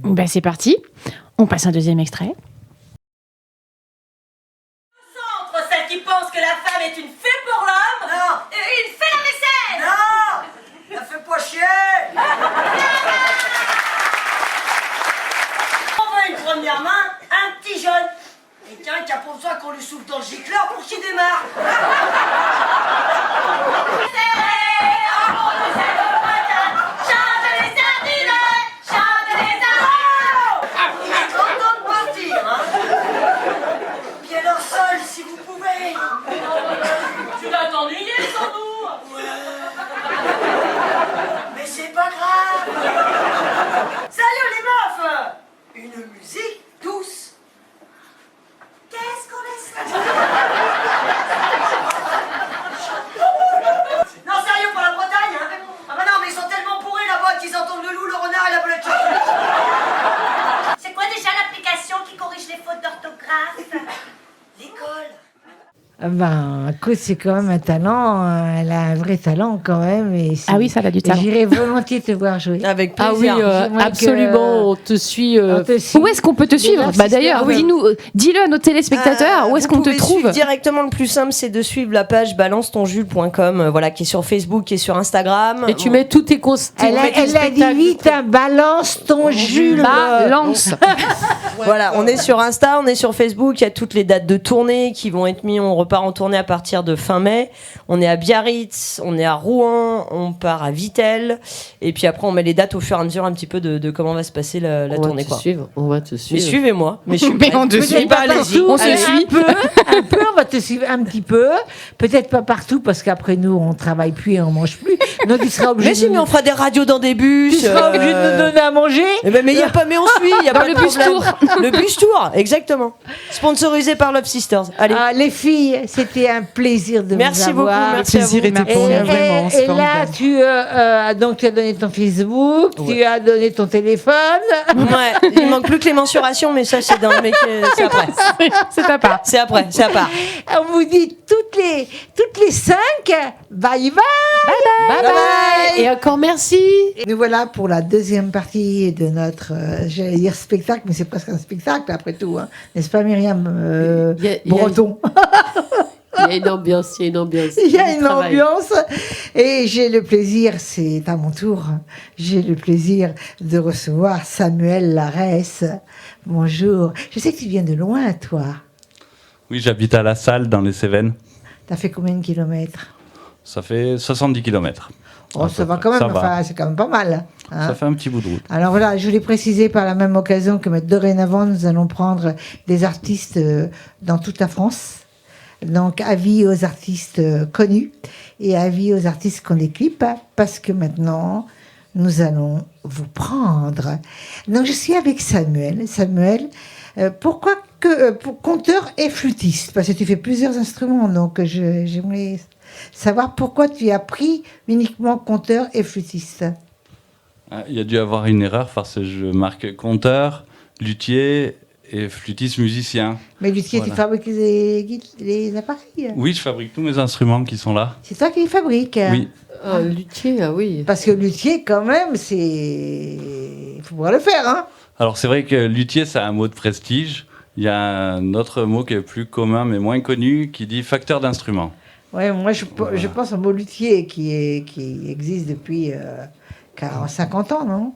[SPEAKER 5] Ben, c'est parti. On passe un deuxième extrait.
[SPEAKER 6] Entre celle qui pense que la femme est une fée pour l'homme et une fée la vaisselle.
[SPEAKER 7] Non, ça fait pas chier. On veut une première main, un petit jeune. Et tiens, qui a pour besoin qu'on lui souffle dans le gicleur pour qu'il démarre.
[SPEAKER 6] Chante les sardines, chante les sardines.
[SPEAKER 7] Il est grand temps de partir, hein. Bien leur sol, si vous pouvez.
[SPEAKER 6] Tu vas t'ennuyer sans nous.
[SPEAKER 7] Mais c'est pas grave. Salut les meufs. Une musique douce. Qu'est-ce qu'on laisse? Non, sérieux, pour la Bretagne, hein. Ah bah non, mais ils sont tellement bourrés là-bas qu'ils entendent le loup, le renard et la belette chaude.
[SPEAKER 6] C'est quoi déjà l'application qui corrige les fautes d'orthographe?
[SPEAKER 7] L'école.
[SPEAKER 1] Ah ben, écoute, c'est quand même un talent. Elle a un vrai talent quand même.
[SPEAKER 5] Ah oui, ça a du talent.
[SPEAKER 1] J'irais volontiers te voir jouer.
[SPEAKER 3] Avec
[SPEAKER 2] Ah oui,
[SPEAKER 3] plaisir.
[SPEAKER 1] J'aimerais
[SPEAKER 2] absolument, on te suit.
[SPEAKER 1] On te suit.
[SPEAKER 5] Où est-ce qu'on peut te suivre
[SPEAKER 1] Love
[SPEAKER 5] Bah d'ailleurs,
[SPEAKER 1] Sisters.
[SPEAKER 5] dis-nous, dis-le à nos téléspectateurs. Où est-ce
[SPEAKER 3] Vous
[SPEAKER 5] qu'on te
[SPEAKER 3] pouvez
[SPEAKER 5] trouve
[SPEAKER 3] suivre directement, le plus simple, c'est de suivre la page balancetonjules.com, voilà, qui est sur Facebook, qui est sur Instagram.
[SPEAKER 2] Et tu mets tous tes
[SPEAKER 1] Elle a dit vite, hein, balance ton Jules.
[SPEAKER 5] Balance.
[SPEAKER 3] Voilà, on est sur Insta, on est sur Facebook, il y a toutes les dates de tournée qui vont être mises, on repart en tournée à partir de fin mai. On est à Biarritz, on est à Rouen, on part à Vittel, et puis après on met les dates au fur et à mesure un petit peu de comment va se passer la
[SPEAKER 2] On va
[SPEAKER 3] tournée,
[SPEAKER 2] te
[SPEAKER 3] quoi.
[SPEAKER 2] suivre. On va te
[SPEAKER 3] Mais
[SPEAKER 2] suivre.
[SPEAKER 3] suivez-moi, mais je suis
[SPEAKER 5] Mais
[SPEAKER 3] prête.
[SPEAKER 5] on te suit.
[SPEAKER 3] Eh ben, allez-y.
[SPEAKER 1] Partout,
[SPEAKER 5] on se
[SPEAKER 1] allez,
[SPEAKER 5] suit.
[SPEAKER 1] un peu, on va te suivre un petit peu. Peut-être pas partout, parce qu'après nous, on travaille plus et on mange plus. Donc, tu seras obligé
[SPEAKER 3] Mais si, mais on fera des radios dans des
[SPEAKER 1] tu
[SPEAKER 3] bus.
[SPEAKER 1] seras obligé de nous donner à manger.
[SPEAKER 3] Eh ben, mais il y a pas, mais on suit, il y a
[SPEAKER 5] Dans
[SPEAKER 3] pas
[SPEAKER 5] le
[SPEAKER 3] de
[SPEAKER 5] bus
[SPEAKER 3] problème. Le bus tour, exactement. Sponsorisé par Love Sisters. Allez.
[SPEAKER 1] Ah, les filles, c'était un plaisir de
[SPEAKER 3] Merci
[SPEAKER 1] vous avoir.
[SPEAKER 3] beaucoup,
[SPEAKER 4] Le
[SPEAKER 3] merci à
[SPEAKER 4] plaisir
[SPEAKER 3] vous.
[SPEAKER 4] était
[SPEAKER 1] Et,
[SPEAKER 4] pour nous, vraiment. c'est
[SPEAKER 1] et là,
[SPEAKER 4] formidable.
[SPEAKER 1] donc, tu as donné ton Facebook,
[SPEAKER 4] Ouais.
[SPEAKER 1] tu as donné ton téléphone.
[SPEAKER 3] Ouais, il manque plus que les mensurations, mais ça c'est dans le mec, c'est après.
[SPEAKER 5] C'est ta part.
[SPEAKER 3] C'est après, c'est à part.
[SPEAKER 1] On vous dit toutes les 5, bye bye.
[SPEAKER 2] Bye bye. Et encore merci.
[SPEAKER 1] Et nous voilà pour la deuxième partie de notre, j'allais dire spectacle, mais c'est presque un spectacle après tout, hein. N'est-ce pas Myriam
[SPEAKER 2] Il y a-
[SPEAKER 1] Breton?
[SPEAKER 2] Il y a une ambiance, il y a une ambiance.
[SPEAKER 1] Il y a
[SPEAKER 2] Du
[SPEAKER 1] une
[SPEAKER 2] travail.
[SPEAKER 1] ambiance et j'ai le plaisir, c'est à mon tour, j'ai le plaisir de recevoir Samuel Larès. Bonjour. Je sais que tu viens de loin, toi.
[SPEAKER 8] Oui, j'habite à La Salle, dans les Cévennes.
[SPEAKER 1] T'as fait combien de kilomètres?
[SPEAKER 8] Ça fait 70 km.
[SPEAKER 1] Oh, ça va quand même,
[SPEAKER 8] Ça va.
[SPEAKER 1] enfin, c'est quand même pas mal. Hein.
[SPEAKER 8] Ça fait un petit bout de route.
[SPEAKER 1] Alors voilà, je voulais préciser par la même occasion que dorénavant, nous allons prendre des artistes dans toute la France. Donc, avis aux artistes connus et avis aux artistes qui ont des clips, parce que maintenant, nous allons vous prendre. Donc, je suis avec Samuel. Samuel, pourquoi pour conteur et flûtiste? Parce que tu fais plusieurs instruments, donc j'aimerais savoir pourquoi tu as pris uniquement conteur et flûtiste.
[SPEAKER 8] Il y a dû avoir une erreur parce que je marque conteur, luthier et flûtiste musicien.
[SPEAKER 1] Mais luthier,
[SPEAKER 8] Voilà.
[SPEAKER 1] tu fabriques les appareils?
[SPEAKER 8] Oui, je fabrique tous mes instruments qui sont là.
[SPEAKER 1] C'est toi qui les fabriques?
[SPEAKER 8] Oui.
[SPEAKER 2] Ah, luthier, ah oui.
[SPEAKER 1] Parce que luthier, quand même, il faut pouvoir le faire, hein?
[SPEAKER 8] Alors c'est vrai que luthier, c'est un mot de prestige. Il y a un autre mot qui est plus commun mais moins connu qui dit facteur d'instruments.
[SPEAKER 1] Ouais, moi, je pense au mot luthier qui existe depuis 50 ans, non?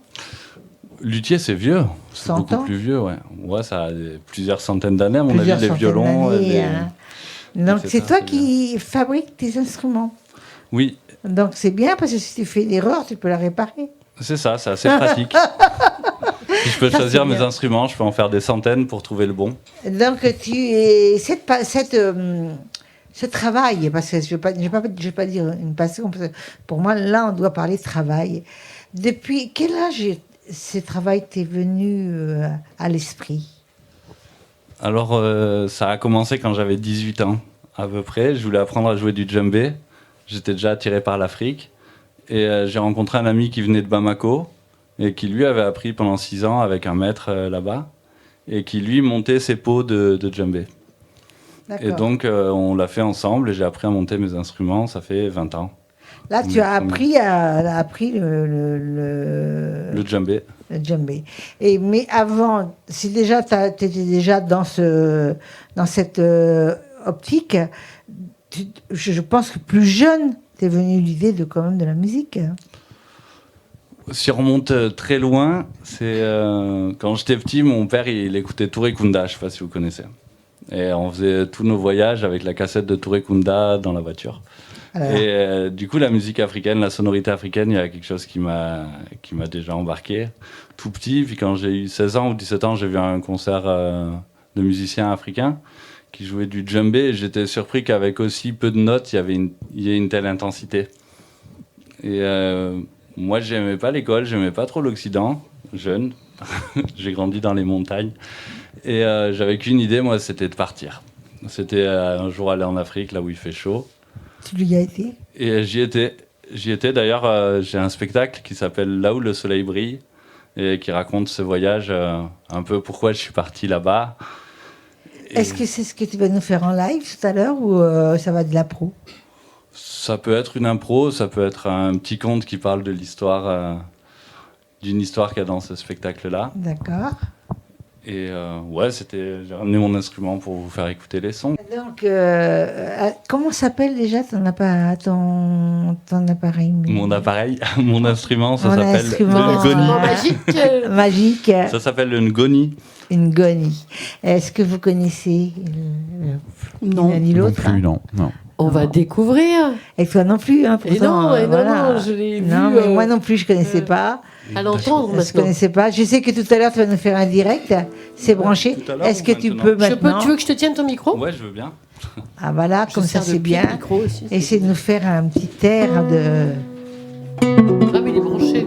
[SPEAKER 8] Luthier, c'est vieux. C'est
[SPEAKER 1] 100
[SPEAKER 8] beaucoup
[SPEAKER 1] ans.
[SPEAKER 8] plus vieux, ouais. Ouais, ça a plusieurs centaines d'années, à mon
[SPEAKER 1] Plusieurs
[SPEAKER 8] avis, les
[SPEAKER 1] centaines
[SPEAKER 8] violons.
[SPEAKER 1] d'années, hein. Donc,
[SPEAKER 8] etc.,
[SPEAKER 1] c'est toi
[SPEAKER 8] c'est
[SPEAKER 1] qui fabriques tes instruments.
[SPEAKER 8] Oui,
[SPEAKER 1] Donc, c'est bien parce que si tu fais une erreur, tu peux la réparer.
[SPEAKER 8] c'est ça, c'est assez pratique. Si je peux
[SPEAKER 1] Ça,
[SPEAKER 8] choisir
[SPEAKER 1] c'est
[SPEAKER 8] mes
[SPEAKER 1] bien.
[SPEAKER 8] instruments, je peux en faire des centaines pour trouver le bon.
[SPEAKER 1] Donc, ce travail, parce que je ne vais pas dire une passion, parce que pour moi, là, on doit parler travail. Depuis quel âge ce travail t'est venu à l'esprit?
[SPEAKER 8] Alors, ça a commencé quand j'avais 18 ans, à peu près. Je voulais apprendre à jouer du djembé. J'étais déjà attiré par l'Afrique. Et j'ai rencontré un ami qui venait de Bamako et qui, lui, avait appris pendant 6 ans avec un maître là-bas et qui, lui, montait ses pots de djembé.
[SPEAKER 1] D'accord.
[SPEAKER 8] Et donc, on l'a fait ensemble et j'ai appris à monter mes instruments. Ça fait 20 ans.
[SPEAKER 1] Là, tu as appris
[SPEAKER 8] Le djembé.
[SPEAKER 1] le djembé. Mais avant, si déjà tu étais déjà dans cette optique, je pense que plus jeune, t'es venu l'idée de quand même de la musique.
[SPEAKER 8] Si on remonte très loin, c'est quand j'étais petit, mon père il écoutait Touré Kunda, je sais pas si vous connaissez. Et on faisait tous nos voyages avec la cassette de Touré Kunda dans la voiture.
[SPEAKER 1] Alors,
[SPEAKER 8] Et du coup, la musique africaine, la sonorité africaine, il y a quelque chose qui m'a déjà embarqué tout petit. Puis quand j'ai eu 16 ans ou 17 ans, j'ai vu un concert de musiciens africains qui jouaient du djembé. Et j'étais surpris qu'avec aussi peu de notes, il y ait une telle intensité. Et moi, j'aimais pas l'école, j'aimais pas trop l'Occident, jeune. J'ai grandi dans les montagnes. Et j'avais qu'une idée, moi, c'était de partir. C'était un jour aller en Afrique, là où il fait chaud.
[SPEAKER 1] tu lui as été?
[SPEAKER 8] Et j'y étais d'ailleurs, j'ai un spectacle qui s'appelle Là où le soleil brille et qui raconte ce voyage, un peu pourquoi je suis parti là-bas. Et
[SPEAKER 1] Est-ce que c'est ce que tu vas nous faire en live tout à l'heure ou ça va de l'impro?
[SPEAKER 8] ça peut être une impro, ça peut être un petit conte qui parle de l'histoire, d'une histoire qu'il y a dans ce spectacle-là.
[SPEAKER 1] D'accord.
[SPEAKER 8] Et ouais, j'ai ramené mon instrument pour vous faire écouter les sons.
[SPEAKER 1] Donc, comment s'appelle déjà ton appareil?
[SPEAKER 8] Mon appareil, mon instrument, ça
[SPEAKER 1] Mon
[SPEAKER 8] s'appelle
[SPEAKER 1] instrument,
[SPEAKER 8] le ngoni.
[SPEAKER 2] Magique.
[SPEAKER 1] Magique,
[SPEAKER 8] Ça s'appelle le ngoni.
[SPEAKER 1] une goni. Est-ce que vous connaissez
[SPEAKER 3] Non.
[SPEAKER 1] l'un ni
[SPEAKER 9] Non
[SPEAKER 1] l'autre?
[SPEAKER 9] plus, non. non.
[SPEAKER 2] On va découvrir.
[SPEAKER 1] Et toi non plus, hein,
[SPEAKER 2] Et
[SPEAKER 1] pourtant,
[SPEAKER 2] non,
[SPEAKER 1] voilà.
[SPEAKER 2] non, je l'ai
[SPEAKER 1] Non,
[SPEAKER 2] vu.
[SPEAKER 1] mais moi non plus, je connaissais pas.
[SPEAKER 2] À l'entendre
[SPEAKER 1] Je ne
[SPEAKER 2] maintenant.
[SPEAKER 1] connaissais pas. Je sais que tout à l'heure, tu vas nous faire un direct. C'est branché.
[SPEAKER 8] tout à l'heure
[SPEAKER 1] Est-ce
[SPEAKER 8] ou
[SPEAKER 1] que tu
[SPEAKER 8] maintenant
[SPEAKER 1] peux maintenant
[SPEAKER 2] Tu veux que je te tienne ton micro?
[SPEAKER 8] Ouais, je veux bien.
[SPEAKER 1] Ah voilà,
[SPEAKER 2] Je
[SPEAKER 1] comme ça
[SPEAKER 2] sers de
[SPEAKER 1] c'est
[SPEAKER 2] pied
[SPEAKER 1] bien.
[SPEAKER 2] de micro aussi.
[SPEAKER 1] Essaye de nous faire un petit air de...
[SPEAKER 2] Ah mais il est branché.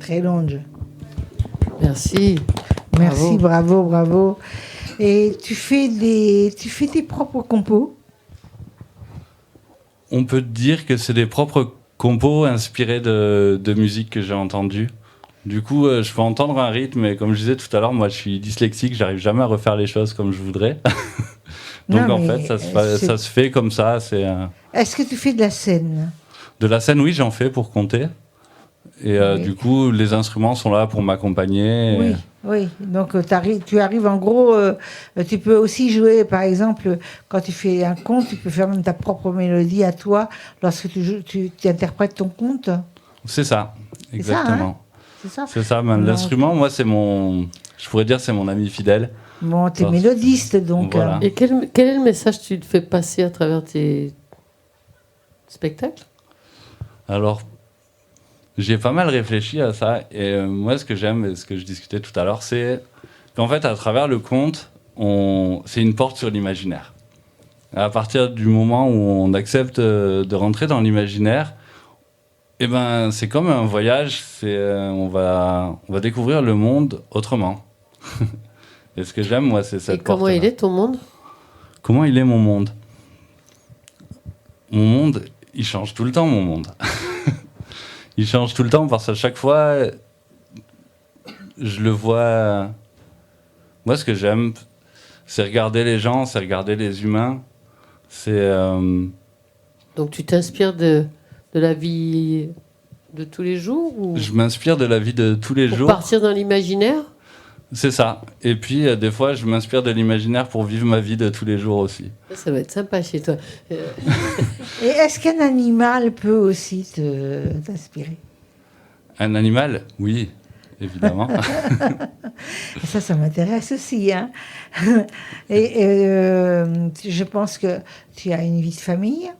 [SPEAKER 1] Très longe.
[SPEAKER 2] Merci.
[SPEAKER 1] Merci, bravo. Et tu fais tes propres compos?
[SPEAKER 8] On peut dire que c'est des propres compos inspirés de musique que j'ai entendue. Du coup, je peux entendre un rythme, mais comme je disais tout à l'heure, moi je suis dyslexique, j'arrive jamais à refaire les choses comme je voudrais. Donc
[SPEAKER 1] Non,
[SPEAKER 8] en
[SPEAKER 1] mais
[SPEAKER 8] fait, ça se fait comme ça.
[SPEAKER 1] Est-ce que tu fais de la scène?
[SPEAKER 8] De la scène, oui, j'en fais pour compter. Et
[SPEAKER 1] Oui.
[SPEAKER 8] du coup, les instruments sont là pour m'accompagner.
[SPEAKER 1] Oui, oui. Donc tu arrives en gros, tu peux aussi jouer, par exemple, quand tu fais un conte, tu peux faire même ta propre mélodie à toi lorsque tu interprètes ton conte.
[SPEAKER 8] C'est ça,
[SPEAKER 1] C'est ça, hein?
[SPEAKER 8] exactement.
[SPEAKER 1] C'est ça?
[SPEAKER 8] C'est ça, ben,
[SPEAKER 1] Non.
[SPEAKER 8] l'instrument, moi, je pourrais dire, c'est mon ami fidèle.
[SPEAKER 1] Bon, t'es
[SPEAKER 8] Alors,
[SPEAKER 1] mélodiste, donc.
[SPEAKER 8] voilà.
[SPEAKER 2] Et quel est le message que tu te fais passer à travers tes spectacles?
[SPEAKER 8] Alors, j'ai pas mal réfléchi à ça. Et moi, ce que j'aime, et ce que je discutais tout à l'heure, c'est qu'en fait, à travers le conte, c'est une porte sur l'imaginaire. À partir du moment où on accepte de rentrer dans l'imaginaire, eh ben, c'est comme un voyage. On va découvrir le monde autrement. Et ce que j'aime, moi, c'est cette
[SPEAKER 2] Et comment
[SPEAKER 8] porte-là.
[SPEAKER 2] il est ton monde?
[SPEAKER 8] Comment il est mon monde? Mon monde, il change tout le temps, mon monde. Il change tout le temps parce qu'à chaque fois, je le vois. Moi, ce que j'aime, c'est regarder les gens, c'est regarder les humains.
[SPEAKER 2] Donc tu t'inspires de la vie de tous les jours ou
[SPEAKER 8] Je m'inspire de la vie de tous les
[SPEAKER 2] pour
[SPEAKER 8] jours.
[SPEAKER 2] partir dans l'imaginaire?
[SPEAKER 8] C'est ça. Et puis, des fois, je m'inspire de l'imaginaire pour vivre ma vie de tous les jours aussi.
[SPEAKER 2] Ça va être sympa chez toi.
[SPEAKER 1] Et est-ce qu'un animal peut aussi t'inspirer?
[SPEAKER 8] Un animal? Oui, évidemment.
[SPEAKER 1] Ça m'intéresse aussi, hein. Et je pense que tu as une vie de famille,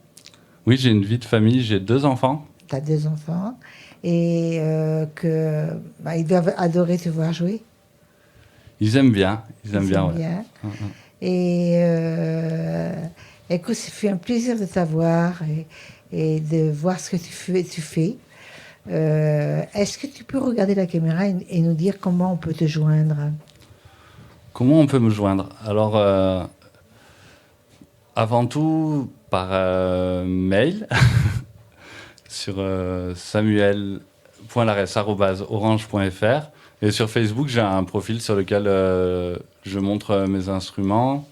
[SPEAKER 8] Oui, j'ai une vie de famille, j'ai 2 enfants.
[SPEAKER 1] tu as 2 enfants, et ils doivent adorer te voir jouer.
[SPEAKER 8] Ils aiment bien. Ils aiment bien,
[SPEAKER 1] aiment
[SPEAKER 8] ouais.
[SPEAKER 1] bien.
[SPEAKER 8] Mm.
[SPEAKER 1] Et écoute, ça fait un plaisir de t'avoir et de voir ce que tu fais. Est-ce que tu peux regarder la caméra et nous dire comment on peut te joindre?
[SPEAKER 8] Comment on peut me joindre? Alors, avant tout, par mail, sur samuel.laresse@orange.fr. Et sur Facebook, j'ai un profil sur lequel je montre mes instruments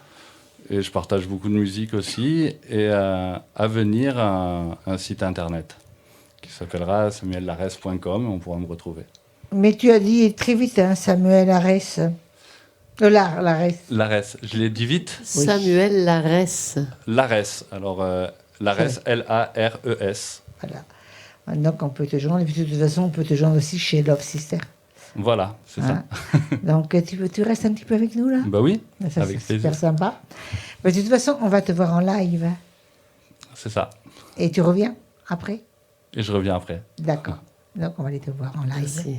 [SPEAKER 8] et je partage beaucoup de musique aussi. Et à venir, un site internet qui s'appellera samuellaresse.com et on pourra me retrouver.
[SPEAKER 1] Mais tu as dit très vite, hein, Samuel Arès. Larès.
[SPEAKER 8] Laresse, je l'ai dit vite.
[SPEAKER 1] Oui.
[SPEAKER 2] Samuel Laresse.
[SPEAKER 8] Laresse, alors Laresse, L-A-R-E-S.
[SPEAKER 1] Voilà. Donc on peut te joindre. Et puis, de toute façon, on peut te joindre aussi chez Love Sister.
[SPEAKER 8] Voilà, c'est
[SPEAKER 1] Hein. Donc tu restes un petit peu avec nous là?
[SPEAKER 8] ça. Bah oui,
[SPEAKER 1] Ça,
[SPEAKER 8] avec
[SPEAKER 1] c'est super
[SPEAKER 8] plaisir.
[SPEAKER 1] sympa. Mais de toute façon, on va te voir en live.
[SPEAKER 8] C'est ça.
[SPEAKER 1] Et tu reviens après?
[SPEAKER 8] Et je reviens après.
[SPEAKER 1] D'accord. Donc on va aller te voir en live.
[SPEAKER 2] Merci.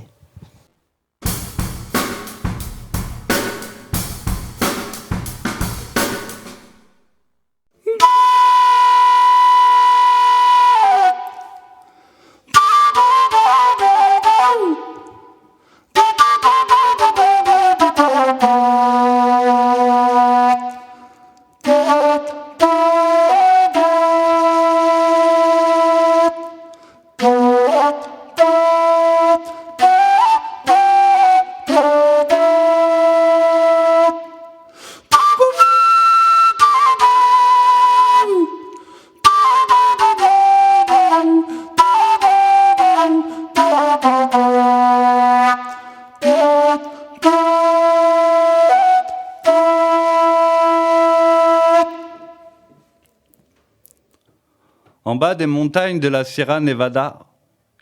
[SPEAKER 8] En bas des montagnes de la Sierra Nevada,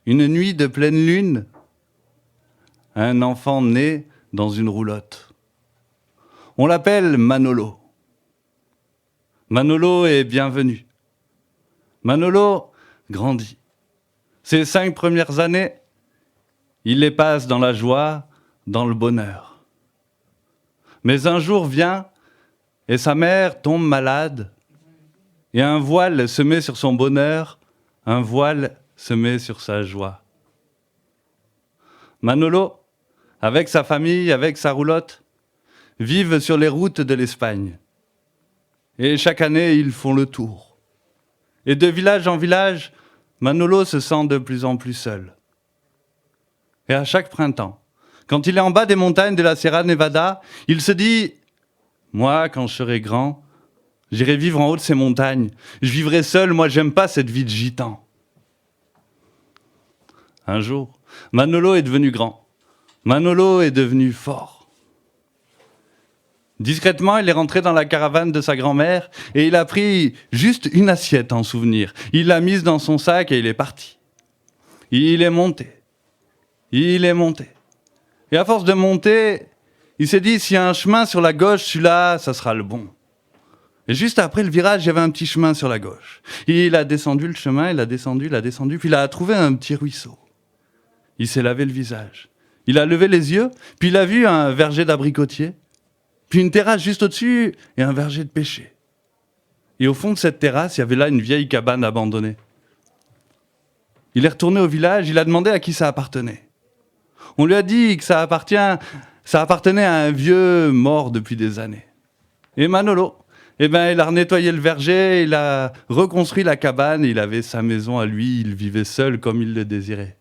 [SPEAKER 8] une nuit de pleine lune, un enfant naît dans une roulotte. On l'appelle Manolo. Manolo est bienvenu. Manolo grandit. Ses 5 premières années, il les passe dans la joie, dans le bonheur. Mais un jour vient et sa mère tombe malade et un voile se met sur son bonheur, un voile se met sur sa joie. Manolo, avec sa famille, avec sa roulotte, vivent sur les routes de l'Espagne. Et chaque année, ils font le tour. Et de village en village, Manolo se sent de plus en plus seul. Et à chaque printemps, quand il est en bas des montagnes de la Sierra Nevada, il se dit « Moi, quand je serai grand, j'irai vivre en haut de ces montagnes. Je vivrai seul, moi j'aime pas cette vie de gitan. » Un jour, Manolo est devenu grand. Manolo est devenu fort. Discrètement, il est rentré dans la caravane de sa grand-mère et il a pris juste une assiette en souvenir. Il l'a mise dans son sac et il est parti. Il est monté. Il est monté. Et à force de monter, il s'est dit, s'il y a un chemin sur la gauche, celui-là, ça sera le bon. Et juste après le virage, il y avait un petit chemin sur la gauche. Et il a descendu le chemin, il a descendu, puis il a trouvé un petit ruisseau. Il s'est lavé le visage. Il a levé les yeux, puis il a vu un verger d'abricotiers, puis une terrasse juste au-dessus et un verger de pêcher. Et au fond de cette terrasse, il y avait là une vieille cabane abandonnée. Il est retourné au village, il a demandé à qui ça appartenait. On lui a dit que ça appartenait à un vieux mort depuis des années. Et Manolo, il a nettoyé le verger, il a reconstruit la cabane, il avait sa maison à lui, il vivait seul comme il le désirait.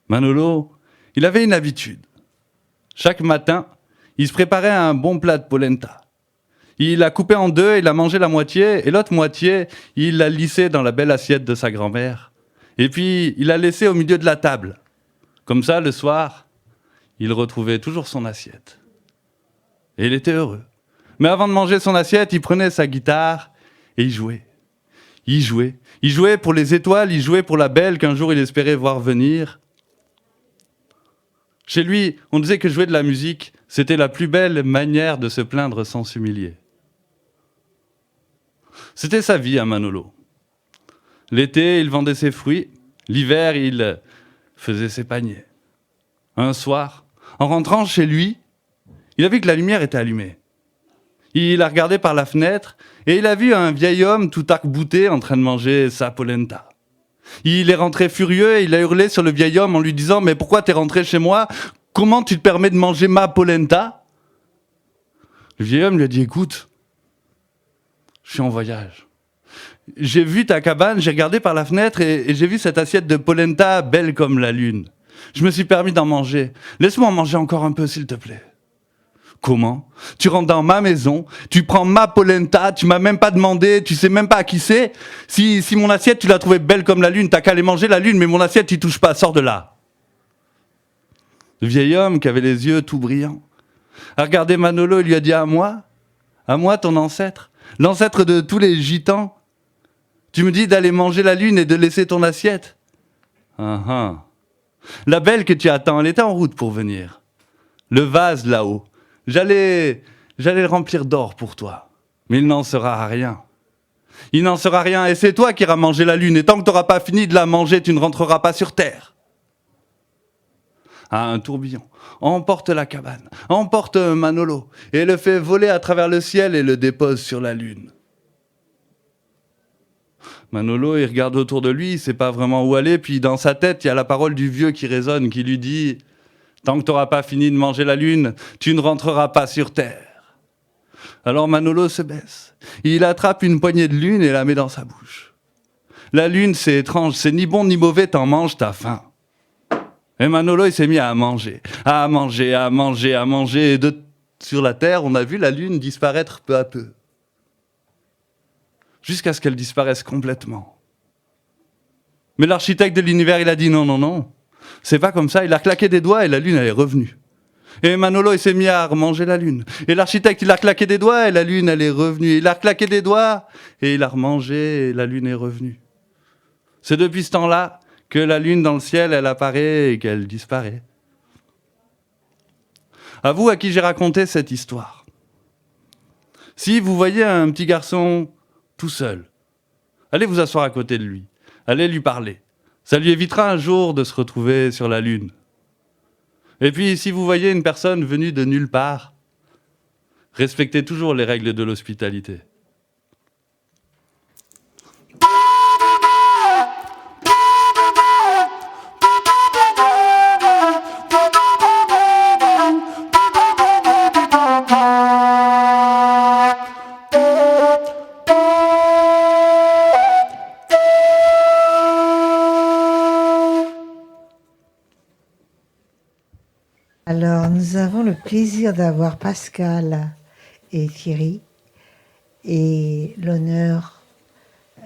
[SPEAKER 8] Manolo, il avait une habitude. Chaque matin, il se préparait un bon plat de polenta. Il l'a coupé en deux, il a mangé la moitié, et l'autre moitié, il l'a lissé dans la belle assiette de sa grand-mère. Et puis, il l'a laissé au milieu de la table. Comme ça, le soir, il retrouvait toujours son assiette. Et il était heureux. Mais avant de manger son assiette, il prenait sa guitare et il jouait. Il jouait. Il jouait pour les étoiles, il jouait pour la belle qu'un jour il espérait voir venir. Chez lui, on disait que jouer de la musique, c'était la plus belle manière de se plaindre sans s'humilier. C'était sa vie à Manolo. L'été, il vendait ses fruits. L'hiver, il faisait ses paniers. Un soir, en rentrant chez lui, il a vu que la lumière était allumée. Il a regardé par la fenêtre et il a vu un vieil homme tout arc-bouté en train de manger sa polenta. Il est rentré furieux et il a hurlé sur le vieil homme en lui disant « Mais pourquoi t'es rentré chez moi ? Comment tu te permets de manger ma polenta ?» Le vieil homme lui a dit « Écoute, je suis en voyage. J'ai vu ta cabane, j'ai regardé par la fenêtre et j'ai vu cette assiette de polenta belle comme la lune. Je me suis permis d'en manger. Laisse-moi en manger encore un peu, s'il te plaît. » Comment ? Tu rentres dans ma maison, tu prends ma polenta, tu m'as même pas demandé, tu sais même pas à qui c'est. Si mon assiette, tu l'as trouvée belle comme la lune, t'as qu'à aller manger la lune, mais mon assiette, il touche pas, sors de là. Le vieil homme, qui avait les yeux tout brillants, a regardé Manolo et lui a dit, à moi ton ancêtre, l'ancêtre de tous les gitans, tu me dis d'aller manger la lune et de laisser ton assiette. La belle que tu attends, elle était en route pour venir. Le vase là-haut. J'allais le remplir d'or pour toi, mais il n'en sera rien. Il n'en sera rien, et c'est toi qui iras manger la lune, et tant que tu n'auras pas fini de la manger, tu ne rentreras pas sur terre. Un tourbillon emporte la cabane, emporte Manolo, et le fait voler à travers le ciel et le dépose sur la lune. Manolo, il regarde autour de lui, il ne sait pas vraiment où aller, puis dans sa tête, il y a la parole du vieux qui résonne, qui lui dit... Tant que tu n'auras pas fini de manger la lune, tu ne rentreras pas sur terre. Alors Manolo se baisse. Il attrape une poignée de lune et la met dans sa bouche. La lune, c'est étrange, c'est ni bon ni mauvais, t'en manges, t'as faim. Et Manolo, il s'est mis à manger. Et sur la terre, on a vu la lune disparaître peu à peu. Jusqu'à ce qu'elle disparaisse complètement. Mais l'architecte de l'univers, il a dit non. C'est pas comme ça, il a claqué des doigts et la lune elle est revenue. Et Manolo il s'est mis à remanger la lune. Et l'architecte il a claqué des doigts et la lune elle est revenue. Il a claqué des doigts et il a remangé et la lune est revenue. C'est depuis ce temps-là que la lune dans le ciel elle apparaît et qu'elle disparaît. À vous à qui j'ai raconté cette histoire. Si vous voyez un petit garçon tout seul, allez vous asseoir à côté de lui, allez lui parler. Ça lui évitera un jour de se retrouver sur la lune. Et puis, si vous voyez une personne venue de nulle part, respectez toujours les règles de l'hospitalité.
[SPEAKER 1] nous avons le plaisir d'avoir Pascal et Thierry et l'honneur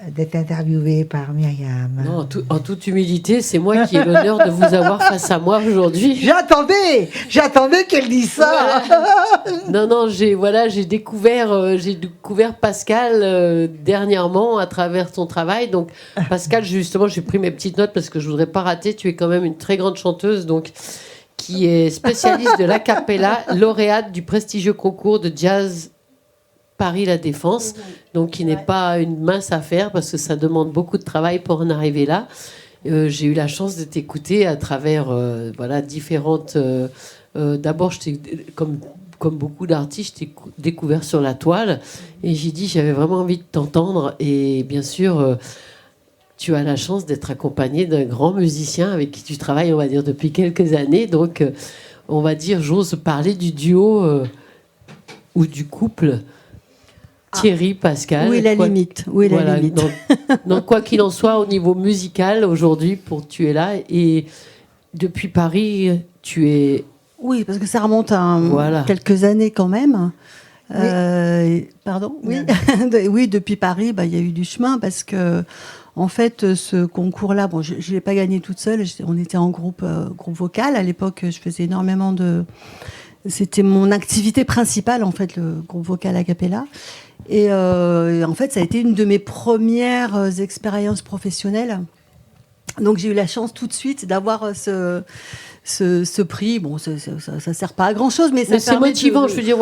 [SPEAKER 1] d'être interviewé par Myriam.
[SPEAKER 2] Non, en toute humilité, c'est moi qui ai l'honneur de vous avoir face à moi aujourd'hui.
[SPEAKER 1] J'attendais qu'elle dise ça.
[SPEAKER 2] Non, j'ai découvert Pascal dernièrement à travers ton travail. Donc, Pascal, justement, j'ai pris mes petites notes parce que je voudrais pas rater. Tu es quand même une très grande chanteuse, donc qui est spécialiste de l'a cappella, lauréate du prestigieux concours de jazz Paris La Défense, donc qui n'est pas une mince affaire parce que ça demande beaucoup de travail pour en arriver là. J'ai eu la chance de t'écouter à travers différentes. D'abord, comme beaucoup d'artistes, je t'ai découvert sur la toile et j'ai dit j'avais vraiment envie de t'entendre. Et bien sûr, tu as la chance d'être accompagné d'un grand musicien avec qui tu travailles, on va dire, depuis quelques années. Donc, on va dire, j'ose parler du duo ou du couple. Thierry, Pascal.
[SPEAKER 9] Où est la limite? Où est la limite?
[SPEAKER 2] Donc, quoi qu'il en soit, au niveau musical, aujourd'hui, tu es là. Et depuis Paris, tu es...
[SPEAKER 9] Oui, parce que ça remonte à quelques années quand même.
[SPEAKER 1] Oui.
[SPEAKER 9] Pardon? Oui. Oui, depuis Paris, il y a eu du chemin parce que, en fait, ce concours-là, je ne l'ai pas gagné toute seule. On était en groupe vocal. À l'époque, je faisais énormément de... C'était mon activité principale, en fait, le groupe vocal a cappella. Et en fait, ça a été une de mes premières expériences professionnelles. Donc, j'ai eu la chance tout de suite d'avoir ce prix. Bon, ça ne sert pas à grand-chose, mais ça
[SPEAKER 2] c'est motivant. Je veux dire,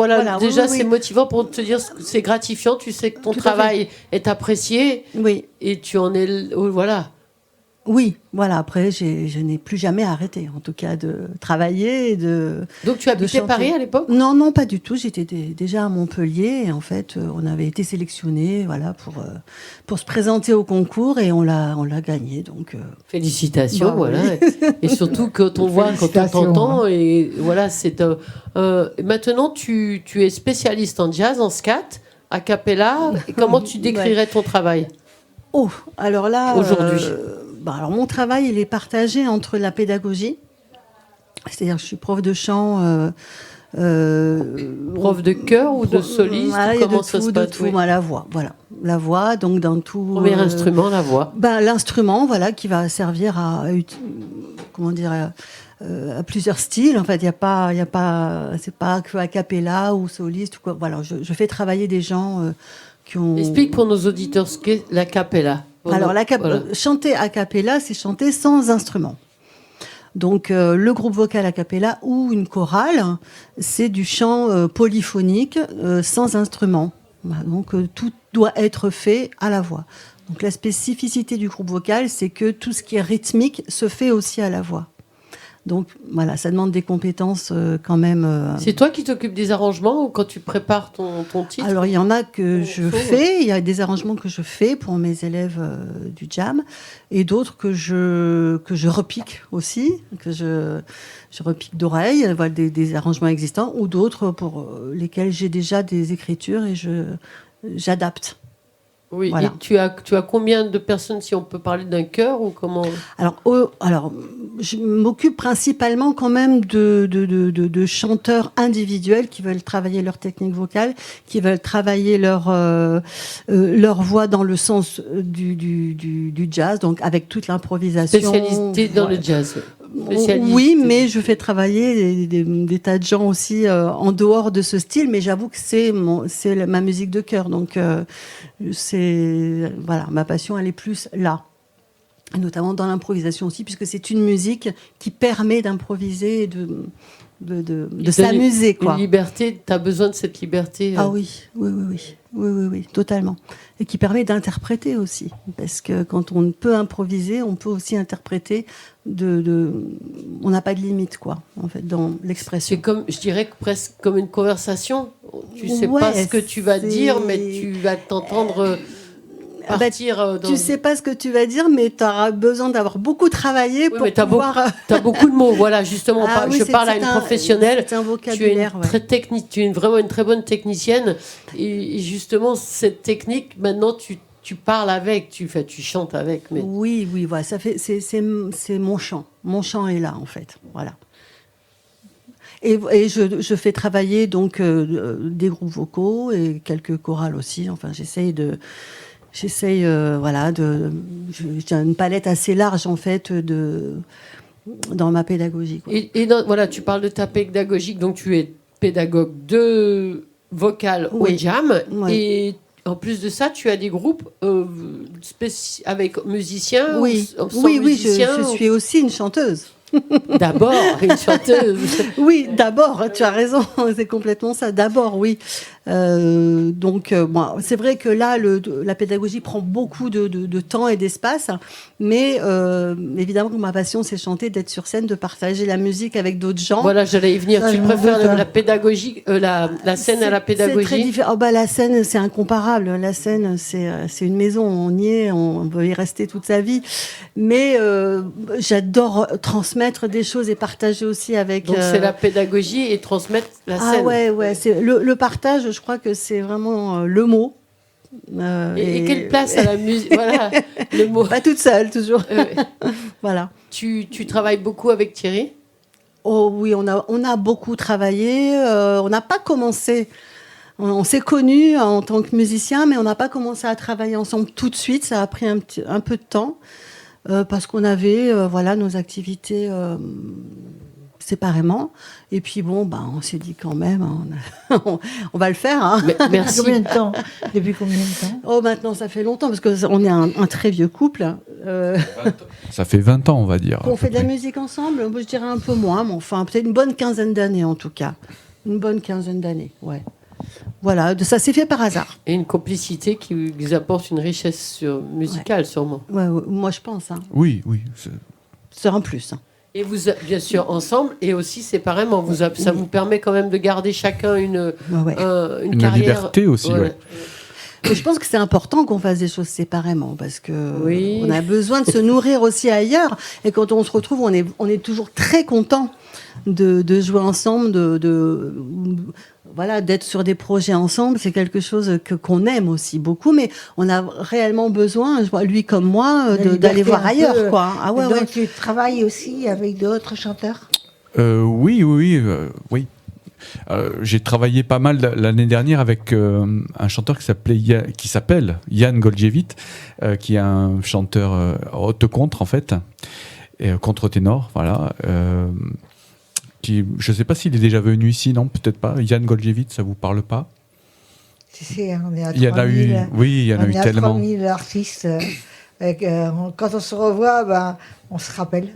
[SPEAKER 2] c'est motivant pour te dire que c'est gratifiant. Tu sais que ton travail est apprécié.
[SPEAKER 9] Oui.
[SPEAKER 2] Et tu en es... Voilà.
[SPEAKER 9] Oui, voilà. Après, je n'ai plus jamais arrêté, en tout cas, de travailler.
[SPEAKER 2] Donc, tu habitais Paris à l'époque?
[SPEAKER 9] Non, pas du tout. J'étais déjà à Montpellier. Et en fait, on avait été sélectionnés pour se présenter au concours et on l'a gagné. Donc,
[SPEAKER 2] félicitations, voilà. Oui. Et surtout, quand on voit, quand on t'entend, et voilà, c'est... maintenant, tu es spécialiste en jazz, en scat, a cappella. Comment tu décrirais ton travail?
[SPEAKER 9] Oh, alors là...
[SPEAKER 2] Aujourd'hui
[SPEAKER 9] alors mon travail, il est partagé entre la pédagogie, c'est-à-dire je suis prof de chant...
[SPEAKER 2] prof de chœur ou de soliste?
[SPEAKER 9] Voilà, comment ça se passe? De tout, la voix, voilà. La voix, donc dans tout...
[SPEAKER 2] Premier instrument, la voix.
[SPEAKER 9] L'instrument, voilà, qui va servir à plusieurs styles. En fait, c'est pas que a cappella ou soliste ou quoi. Voilà, je fais travailler des gens qui ont...
[SPEAKER 2] Explique pour nos auditeurs ce qu'est la cappella.
[SPEAKER 9] Alors, chanter a cappella, c'est chanter sans instrument. Donc, le groupe vocal a cappella ou une chorale, c'est du chant polyphonique sans instrument. Voilà, donc, tout doit être fait à la voix. Donc, la spécificité du groupe vocal, c'est que tout ce qui est rythmique se fait aussi à la voix. Donc, voilà, ça demande des compétences quand même.
[SPEAKER 2] C'est toi qui t'occupes des arrangements ou quand tu prépares ton titre?
[SPEAKER 9] Alors, il y en a que je fais. Il y a des arrangements que je fais pour mes élèves du jam et d'autres que je repique aussi, que je repique d'oreille, voilà, des arrangements existants ou d'autres pour lesquels j'ai déjà des écritures et j'adapte.
[SPEAKER 2] Oui,
[SPEAKER 9] voilà.
[SPEAKER 2] Et tu as combien de personnes, si on peut parler d'un chœur ou comment?
[SPEAKER 9] Alors, je m'occupe principalement quand même de chanteurs individuels qui veulent travailler leur technique vocale, qui veulent travailler leur voix dans le sens du jazz, donc avec toute l'improvisation.
[SPEAKER 2] Spécialité dans le jazz.
[SPEAKER 9] Oui, mais je fais travailler des tas de gens aussi en dehors de ce style, mais j'avoue que c'est ma musique de cœur, donc voilà, ma passion elle est plus là, notamment dans l'improvisation aussi, puisque c'est une musique qui permet d'improviser et de s'amuser, quoi.
[SPEAKER 2] Une liberté, tu as besoin de cette liberté.
[SPEAKER 9] Ah oui, totalement. Et qui permet d'interpréter aussi. Parce que quand on peut improviser, on peut aussi interpréter on n'a pas de limite, quoi, en fait, dans l'expression.
[SPEAKER 2] C'est comme, je dirais, presque comme une conversation. Tu sais pas ce que tu vas dire, mais tu vas t'entendre partir.
[SPEAKER 9] Tu sais pas ce que tu vas dire, mais tu auras besoin d'avoir beaucoup travaillé pour pouvoir...
[SPEAKER 2] Tu as beaucoup de mots, voilà, justement. Je parle à une professionnelle.
[SPEAKER 9] C'est un vocabulaire,
[SPEAKER 2] tu es vraiment une très bonne technicienne. Et justement, cette technique, maintenant, tu parles avec, tu chantes avec. Mais...
[SPEAKER 9] Oui, voilà, c'est mon chant. Mon chant est là, en fait. Voilà. Et je fais travailler donc des groupes vocaux et quelques chorales aussi. Enfin, j'essaye, voilà, j'ai une palette assez large en fait dans ma pédagogie, quoi.
[SPEAKER 2] Et voilà, tu parles de ta pédagogie, donc tu es pédagogue de vocal au jam, et en plus de ça, tu as des groupes avec musiciens.
[SPEAKER 9] Oui, je suis aussi une chanteuse.
[SPEAKER 2] D'abord, une chanteuse.
[SPEAKER 9] Oui, d'abord, tu as raison, c'est complètement ça. D'abord, oui. Donc, bon, c'est vrai que là, la pédagogie prend beaucoup de temps et d'espace, mais évidemment que ma passion, c'est chanter, d'être sur scène, de partager la musique avec d'autres gens.
[SPEAKER 2] Voilà, j'allais y venir. Tu préfères la pédagogie, la scène à la pédagogie?
[SPEAKER 9] C'est très différent. La scène, c'est incomparable. La scène, c'est une maison. On y est, on peut y rester toute sa vie. Mais j'adore transmettre des choses et partager aussi avec.
[SPEAKER 2] Donc c'est la pédagogie et transmettre la scène.
[SPEAKER 9] Ah ouais, c'est le partage. Je crois que c'est vraiment le mot.
[SPEAKER 2] Et quelle place à la musique? Voilà, le mot.
[SPEAKER 9] Pas toute seule, toujours. Voilà.
[SPEAKER 2] Tu travailles beaucoup avec Thierry?
[SPEAKER 9] Oh oui, on a beaucoup travaillé. On n'a pas commencé. On s'est connus en tant que musiciens, mais on n'a pas commencé à travailler ensemble tout de suite. Ça a pris un peu de temps parce qu'on avait nos activités séparément. Et puis bon, on s'est dit quand même, on va le faire. Hein.
[SPEAKER 2] Merci.
[SPEAKER 1] Combien de temps? Depuis combien de temps?
[SPEAKER 9] Oh, maintenant, ça fait longtemps, parce qu'on est un très vieux couple.
[SPEAKER 10] Ça fait 20 ans, on va dire.
[SPEAKER 9] On fait de la musique ensemble, moi, je dirais un peu moins, mais enfin, peut-être une bonne quinzaine d'années, en tout cas. Une bonne quinzaine d'années, ouais. Voilà, ça s'est fait par hasard.
[SPEAKER 2] Et une complicité qui vous apporte une richesse musicale, sûrement.
[SPEAKER 9] Ouais, moi, je pense. Hein.
[SPEAKER 10] Oui.
[SPEAKER 9] C'est un plus. Hein.
[SPEAKER 2] Et vous, bien sûr, ensemble et aussi séparément. Ça vous permet quand même de garder chacun une carrière.
[SPEAKER 10] Liberté aussi, ouais.
[SPEAKER 9] Mais je pense que c'est important qu'on fasse des choses séparément parce que on a besoin de se nourrir aussi ailleurs. Et quand on se retrouve, on est toujours très content de jouer ensemble, d'être sur des projets ensemble. C'est quelque chose qu'on aime aussi beaucoup, mais on a réellement besoin, lui comme moi, d'aller voir ailleurs, quoi. Ah ouais,
[SPEAKER 1] donc tu travailles aussi avec d'autres chanteurs?
[SPEAKER 10] Oui. J'ai travaillé pas mal l'année dernière avec un chanteur qui s'appelle Yann Goldjevit, qui est un chanteur haute contre en fait, contre-ténor, voilà. Je ne sais pas s'il est déjà venu ici, non, peut-être pas. Yann Goldjevit, ça vous parle pas?
[SPEAKER 1] On est à 3000.
[SPEAKER 10] Il y en a eu, il y en a eu tellement.
[SPEAKER 1] 3000 artistes. Quand on se revoit, on se rappelle.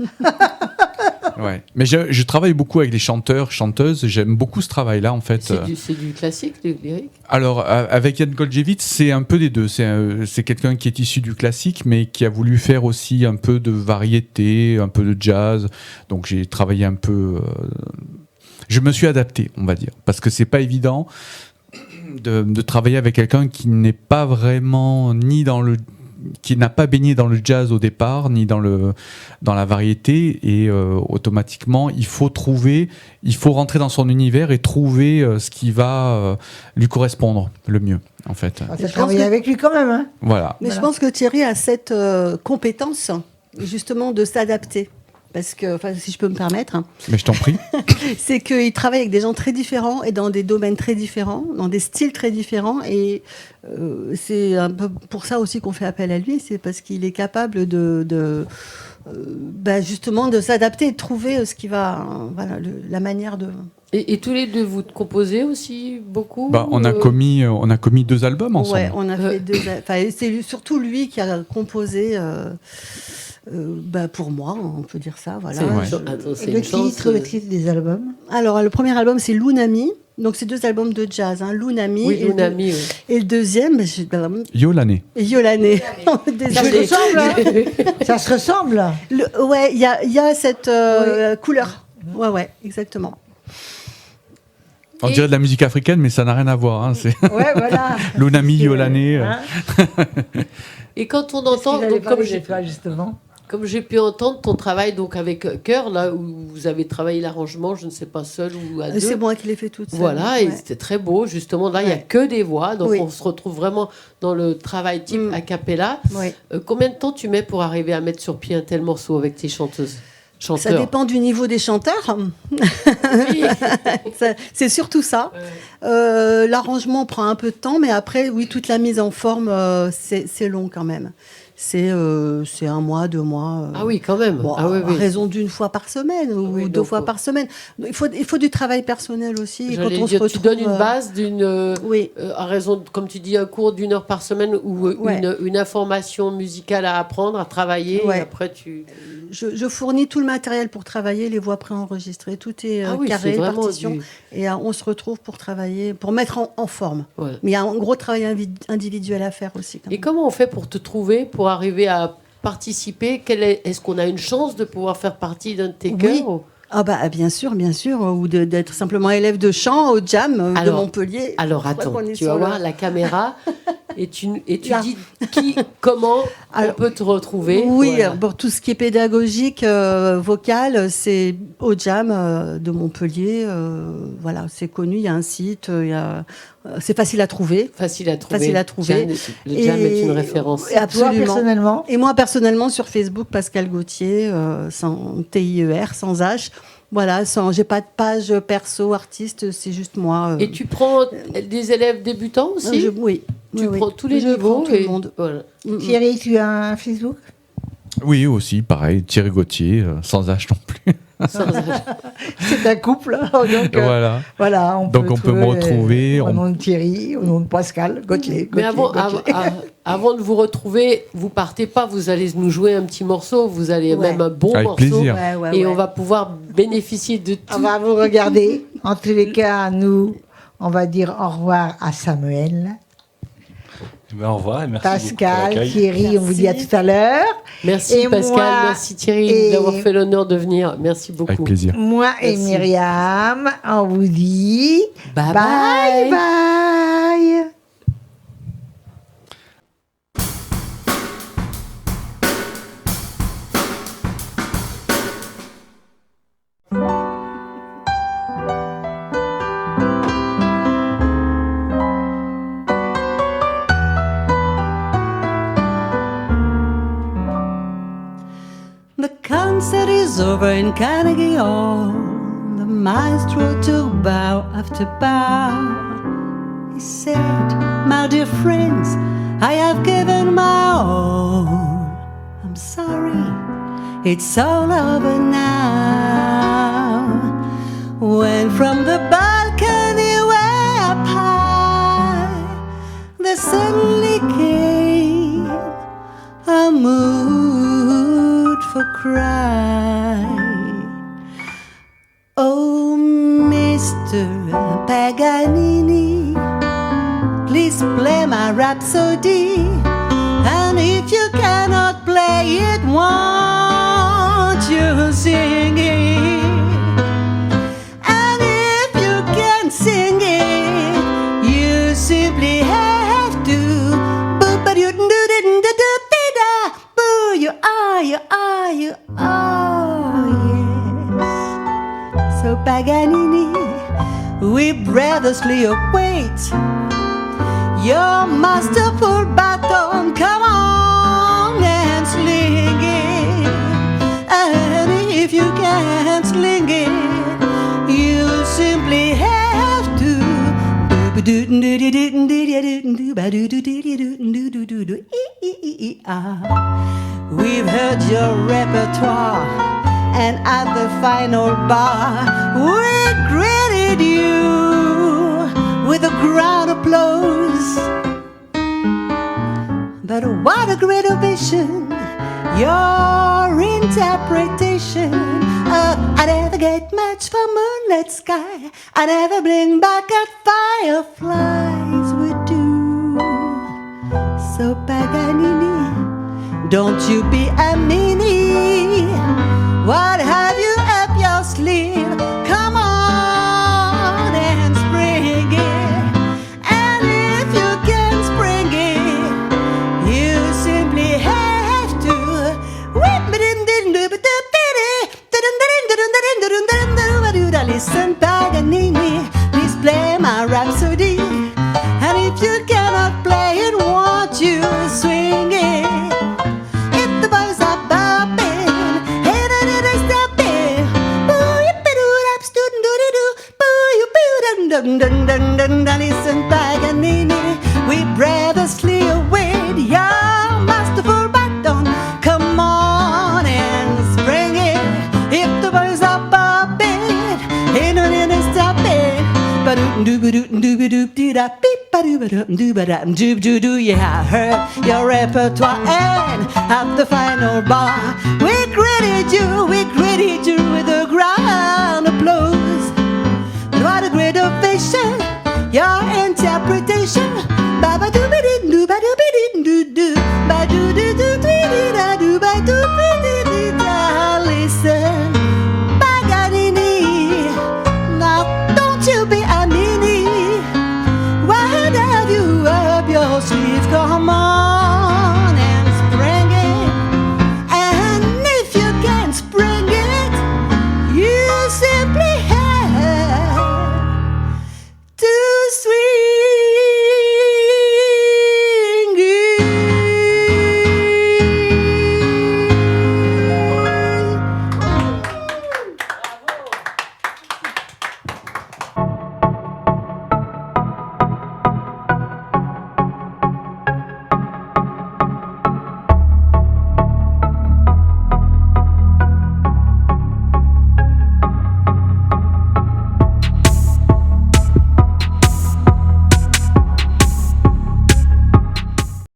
[SPEAKER 10] Ouais. Mais je travaille beaucoup avec les chanteurs, chanteuses. J'aime beaucoup ce travail-là, en fait.
[SPEAKER 2] C'est du classique, du lyrique?
[SPEAKER 10] Alors, avec Yann Goldjevit, c'est un peu des deux. C'est quelqu'un qui est issu du classique, mais qui a voulu faire aussi un peu de variété, un peu de jazz. Donc, j'ai travaillé un peu... Je me suis adapté, on va dire. Parce que c'est pas évident de travailler avec quelqu'un qui n'est pas vraiment qui n'a pas baigné dans le jazz au départ, ni dans la variété, et automatiquement, il faut rentrer dans son univers et trouver ce qui va lui correspondre le mieux, en fait.
[SPEAKER 1] Tu as travaillé avec lui quand même, hein?
[SPEAKER 10] Voilà.
[SPEAKER 9] Mais je pense que Thierry a cette compétence, justement, de s'adapter. Parce que, si je peux me permettre,
[SPEAKER 10] mais je t'en prie,
[SPEAKER 9] c'est qu'il travaille avec des gens très différents et dans des domaines très différents, dans des styles très différents. Et c'est un peu pour ça aussi qu'on fait appel à lui, c'est parce qu'il est capable justement de s'adapter et de trouver ce qui va, la manière de...
[SPEAKER 2] Et tous les deux, vous composez aussi beaucoup?
[SPEAKER 10] On a commis 2 albums ensemble.
[SPEAKER 9] Ouais, on a fait 2. C'est surtout lui qui a composé. Pour moi, on peut dire ça, voilà.
[SPEAKER 1] Le titre des albums?
[SPEAKER 9] Alors, le premier album, c'est Lunami. Donc, c'est 2 albums de jazz, hein. Lunami.
[SPEAKER 2] Oui, Lunami, oui.
[SPEAKER 9] Et le deuxième,
[SPEAKER 10] Yolané.
[SPEAKER 9] Yolané.
[SPEAKER 1] Ça se ressemble, hein. Ça se ressemble.
[SPEAKER 9] Ouais, il y a cette couleur. Ouais, exactement.
[SPEAKER 10] On dirait de la musique africaine, mais ça n'a rien à voir. Hein.
[SPEAKER 1] Ouais, voilà.
[SPEAKER 10] Lunami, Yolané.
[SPEAKER 1] Hein.
[SPEAKER 2] Et quand on entend, comme j'ai pu entendre ton travail donc avec Cœur, là où vous avez travaillé l'arrangement, je ne sais pas seul ou à deux.
[SPEAKER 9] C'est moi qui l'ai fait toute seule.
[SPEAKER 2] Voilà, et c'était très beau. Justement, là, il n'y a que des voix, donc on se retrouve vraiment dans le travail type a cappella. Combien de temps tu mets pour arriver à mettre sur pied un tel morceau avec tes chanteuses?
[SPEAKER 9] Ça dépend du niveau des chanteurs. C'est surtout ça. L'arrangement prend un peu de temps, mais après, oui, toute la mise en forme, c'est long quand même. C'est 1 mois, 2 mois.
[SPEAKER 2] Ah oui, quand même.
[SPEAKER 9] Bon,
[SPEAKER 2] à
[SPEAKER 9] raison d'1 fois par semaine ou 2 fois par semaine. Il faut du travail personnel aussi.
[SPEAKER 2] Quand on se retrouve, tu donnes une base à raison, comme tu dis, un cours d'1 heure par semaine ou une information musicale à apprendre, à travailler. Et après,
[SPEAKER 9] je fournis tout le matériel pour travailler, les voix préenregistrées. Tout est carré, partition. Et on se retrouve pour travailler, pour mettre en forme. Ouais. Mais il y a un gros travail individuel à faire aussi.
[SPEAKER 2] Et comment on fait pour te trouver, pour arriver à participer? Est-ce qu'on a une chance de pouvoir faire partie d'un de tes chœurs?
[SPEAKER 9] Ah bah bien sûr, ou d'être simplement élève de chant au Jam de Montpellier.
[SPEAKER 2] Alors attends, tu vas voir la caméra et tu dis comment on peut te retrouver.
[SPEAKER 9] Oui, pour tout ce qui est pédagogique, vocal, c'est au Jam de Montpellier. Voilà, c'est connu, il y a un site, c'est facile à trouver.
[SPEAKER 2] Facile à trouver. Le Jam est une référence.
[SPEAKER 9] Absolument.
[SPEAKER 1] Toi, personnellement?
[SPEAKER 9] Et moi, personnellement, sur Facebook, Pascal Gauthier, sans TIER, sans H. Voilà, j'ai pas de page perso artiste, c'est juste moi.
[SPEAKER 2] Et tu prends des élèves débutants aussi?
[SPEAKER 9] Oui.
[SPEAKER 2] Tu prends tous les niveaux,
[SPEAKER 9] tout le monde.
[SPEAKER 2] Voilà.
[SPEAKER 1] Thierry, tu as un Facebook?
[SPEAKER 10] Oui, aussi, pareil, Thierry Gauthier, sans H non plus.
[SPEAKER 1] C'est un couple. Donc, voilà, on
[SPEAKER 10] peut me retrouver.
[SPEAKER 1] Au nom de Thierry, au nom de Pascal Gauthier.
[SPEAKER 2] Mais avant de vous retrouver, vous partez pas, vous allez nous jouer un petit morceau, vous allez même un bon
[SPEAKER 10] avec
[SPEAKER 2] morceau.
[SPEAKER 10] Plaisir.
[SPEAKER 2] Et on va pouvoir bénéficier de tout.
[SPEAKER 1] On va vous regarder. En tous les cas, nous, on va dire au revoir à Samuel.
[SPEAKER 8] Au revoir et merci
[SPEAKER 1] Pascal, Thierry, on vous dit à tout à l'heure.
[SPEAKER 2] Merci et Pascal, merci Thierry d'avoir fait l'honneur de venir. Merci beaucoup.
[SPEAKER 10] Avec plaisir.
[SPEAKER 1] Moi et Myriam, on vous dit
[SPEAKER 2] bye.
[SPEAKER 1] Bye.
[SPEAKER 9] The concert is over in Carnegie Hall. The maestro took bow after bow. He said, "My dear friends, I have given my all. I'm sorry, it's all over now." When from the balcony way up high, there suddenly came a mood for cry. Oh, Mr. Paganini, please play my Rhapsody. And if you cannot play it, won't you sing it? And if you can sing it, you simply have to. You are, yes. So Paganini, we breathlessly await your masterful baton. Come on and sling it. And if you can't sling it, you simply have to. We've heard your repertoire, and at the final bar, we greeted you with a crowd applause. But what a great ovation, your interpretation of "I never get much for moonlit sky, I never bring back at fireflies would do." So Paganini, don't you be a meanie. What have you up your sleeve? Come on and spring it. And if you can spring it, you simply have to. Listen, Paganini, please play my Rhapsody. And if you cannot play it, won't you swing it? If the boys are bopping, hey, that it is the da beep ba doo ba doo ba da doo doo doo. Yeah, I heard your repertoire and at the final bar we greeted you with a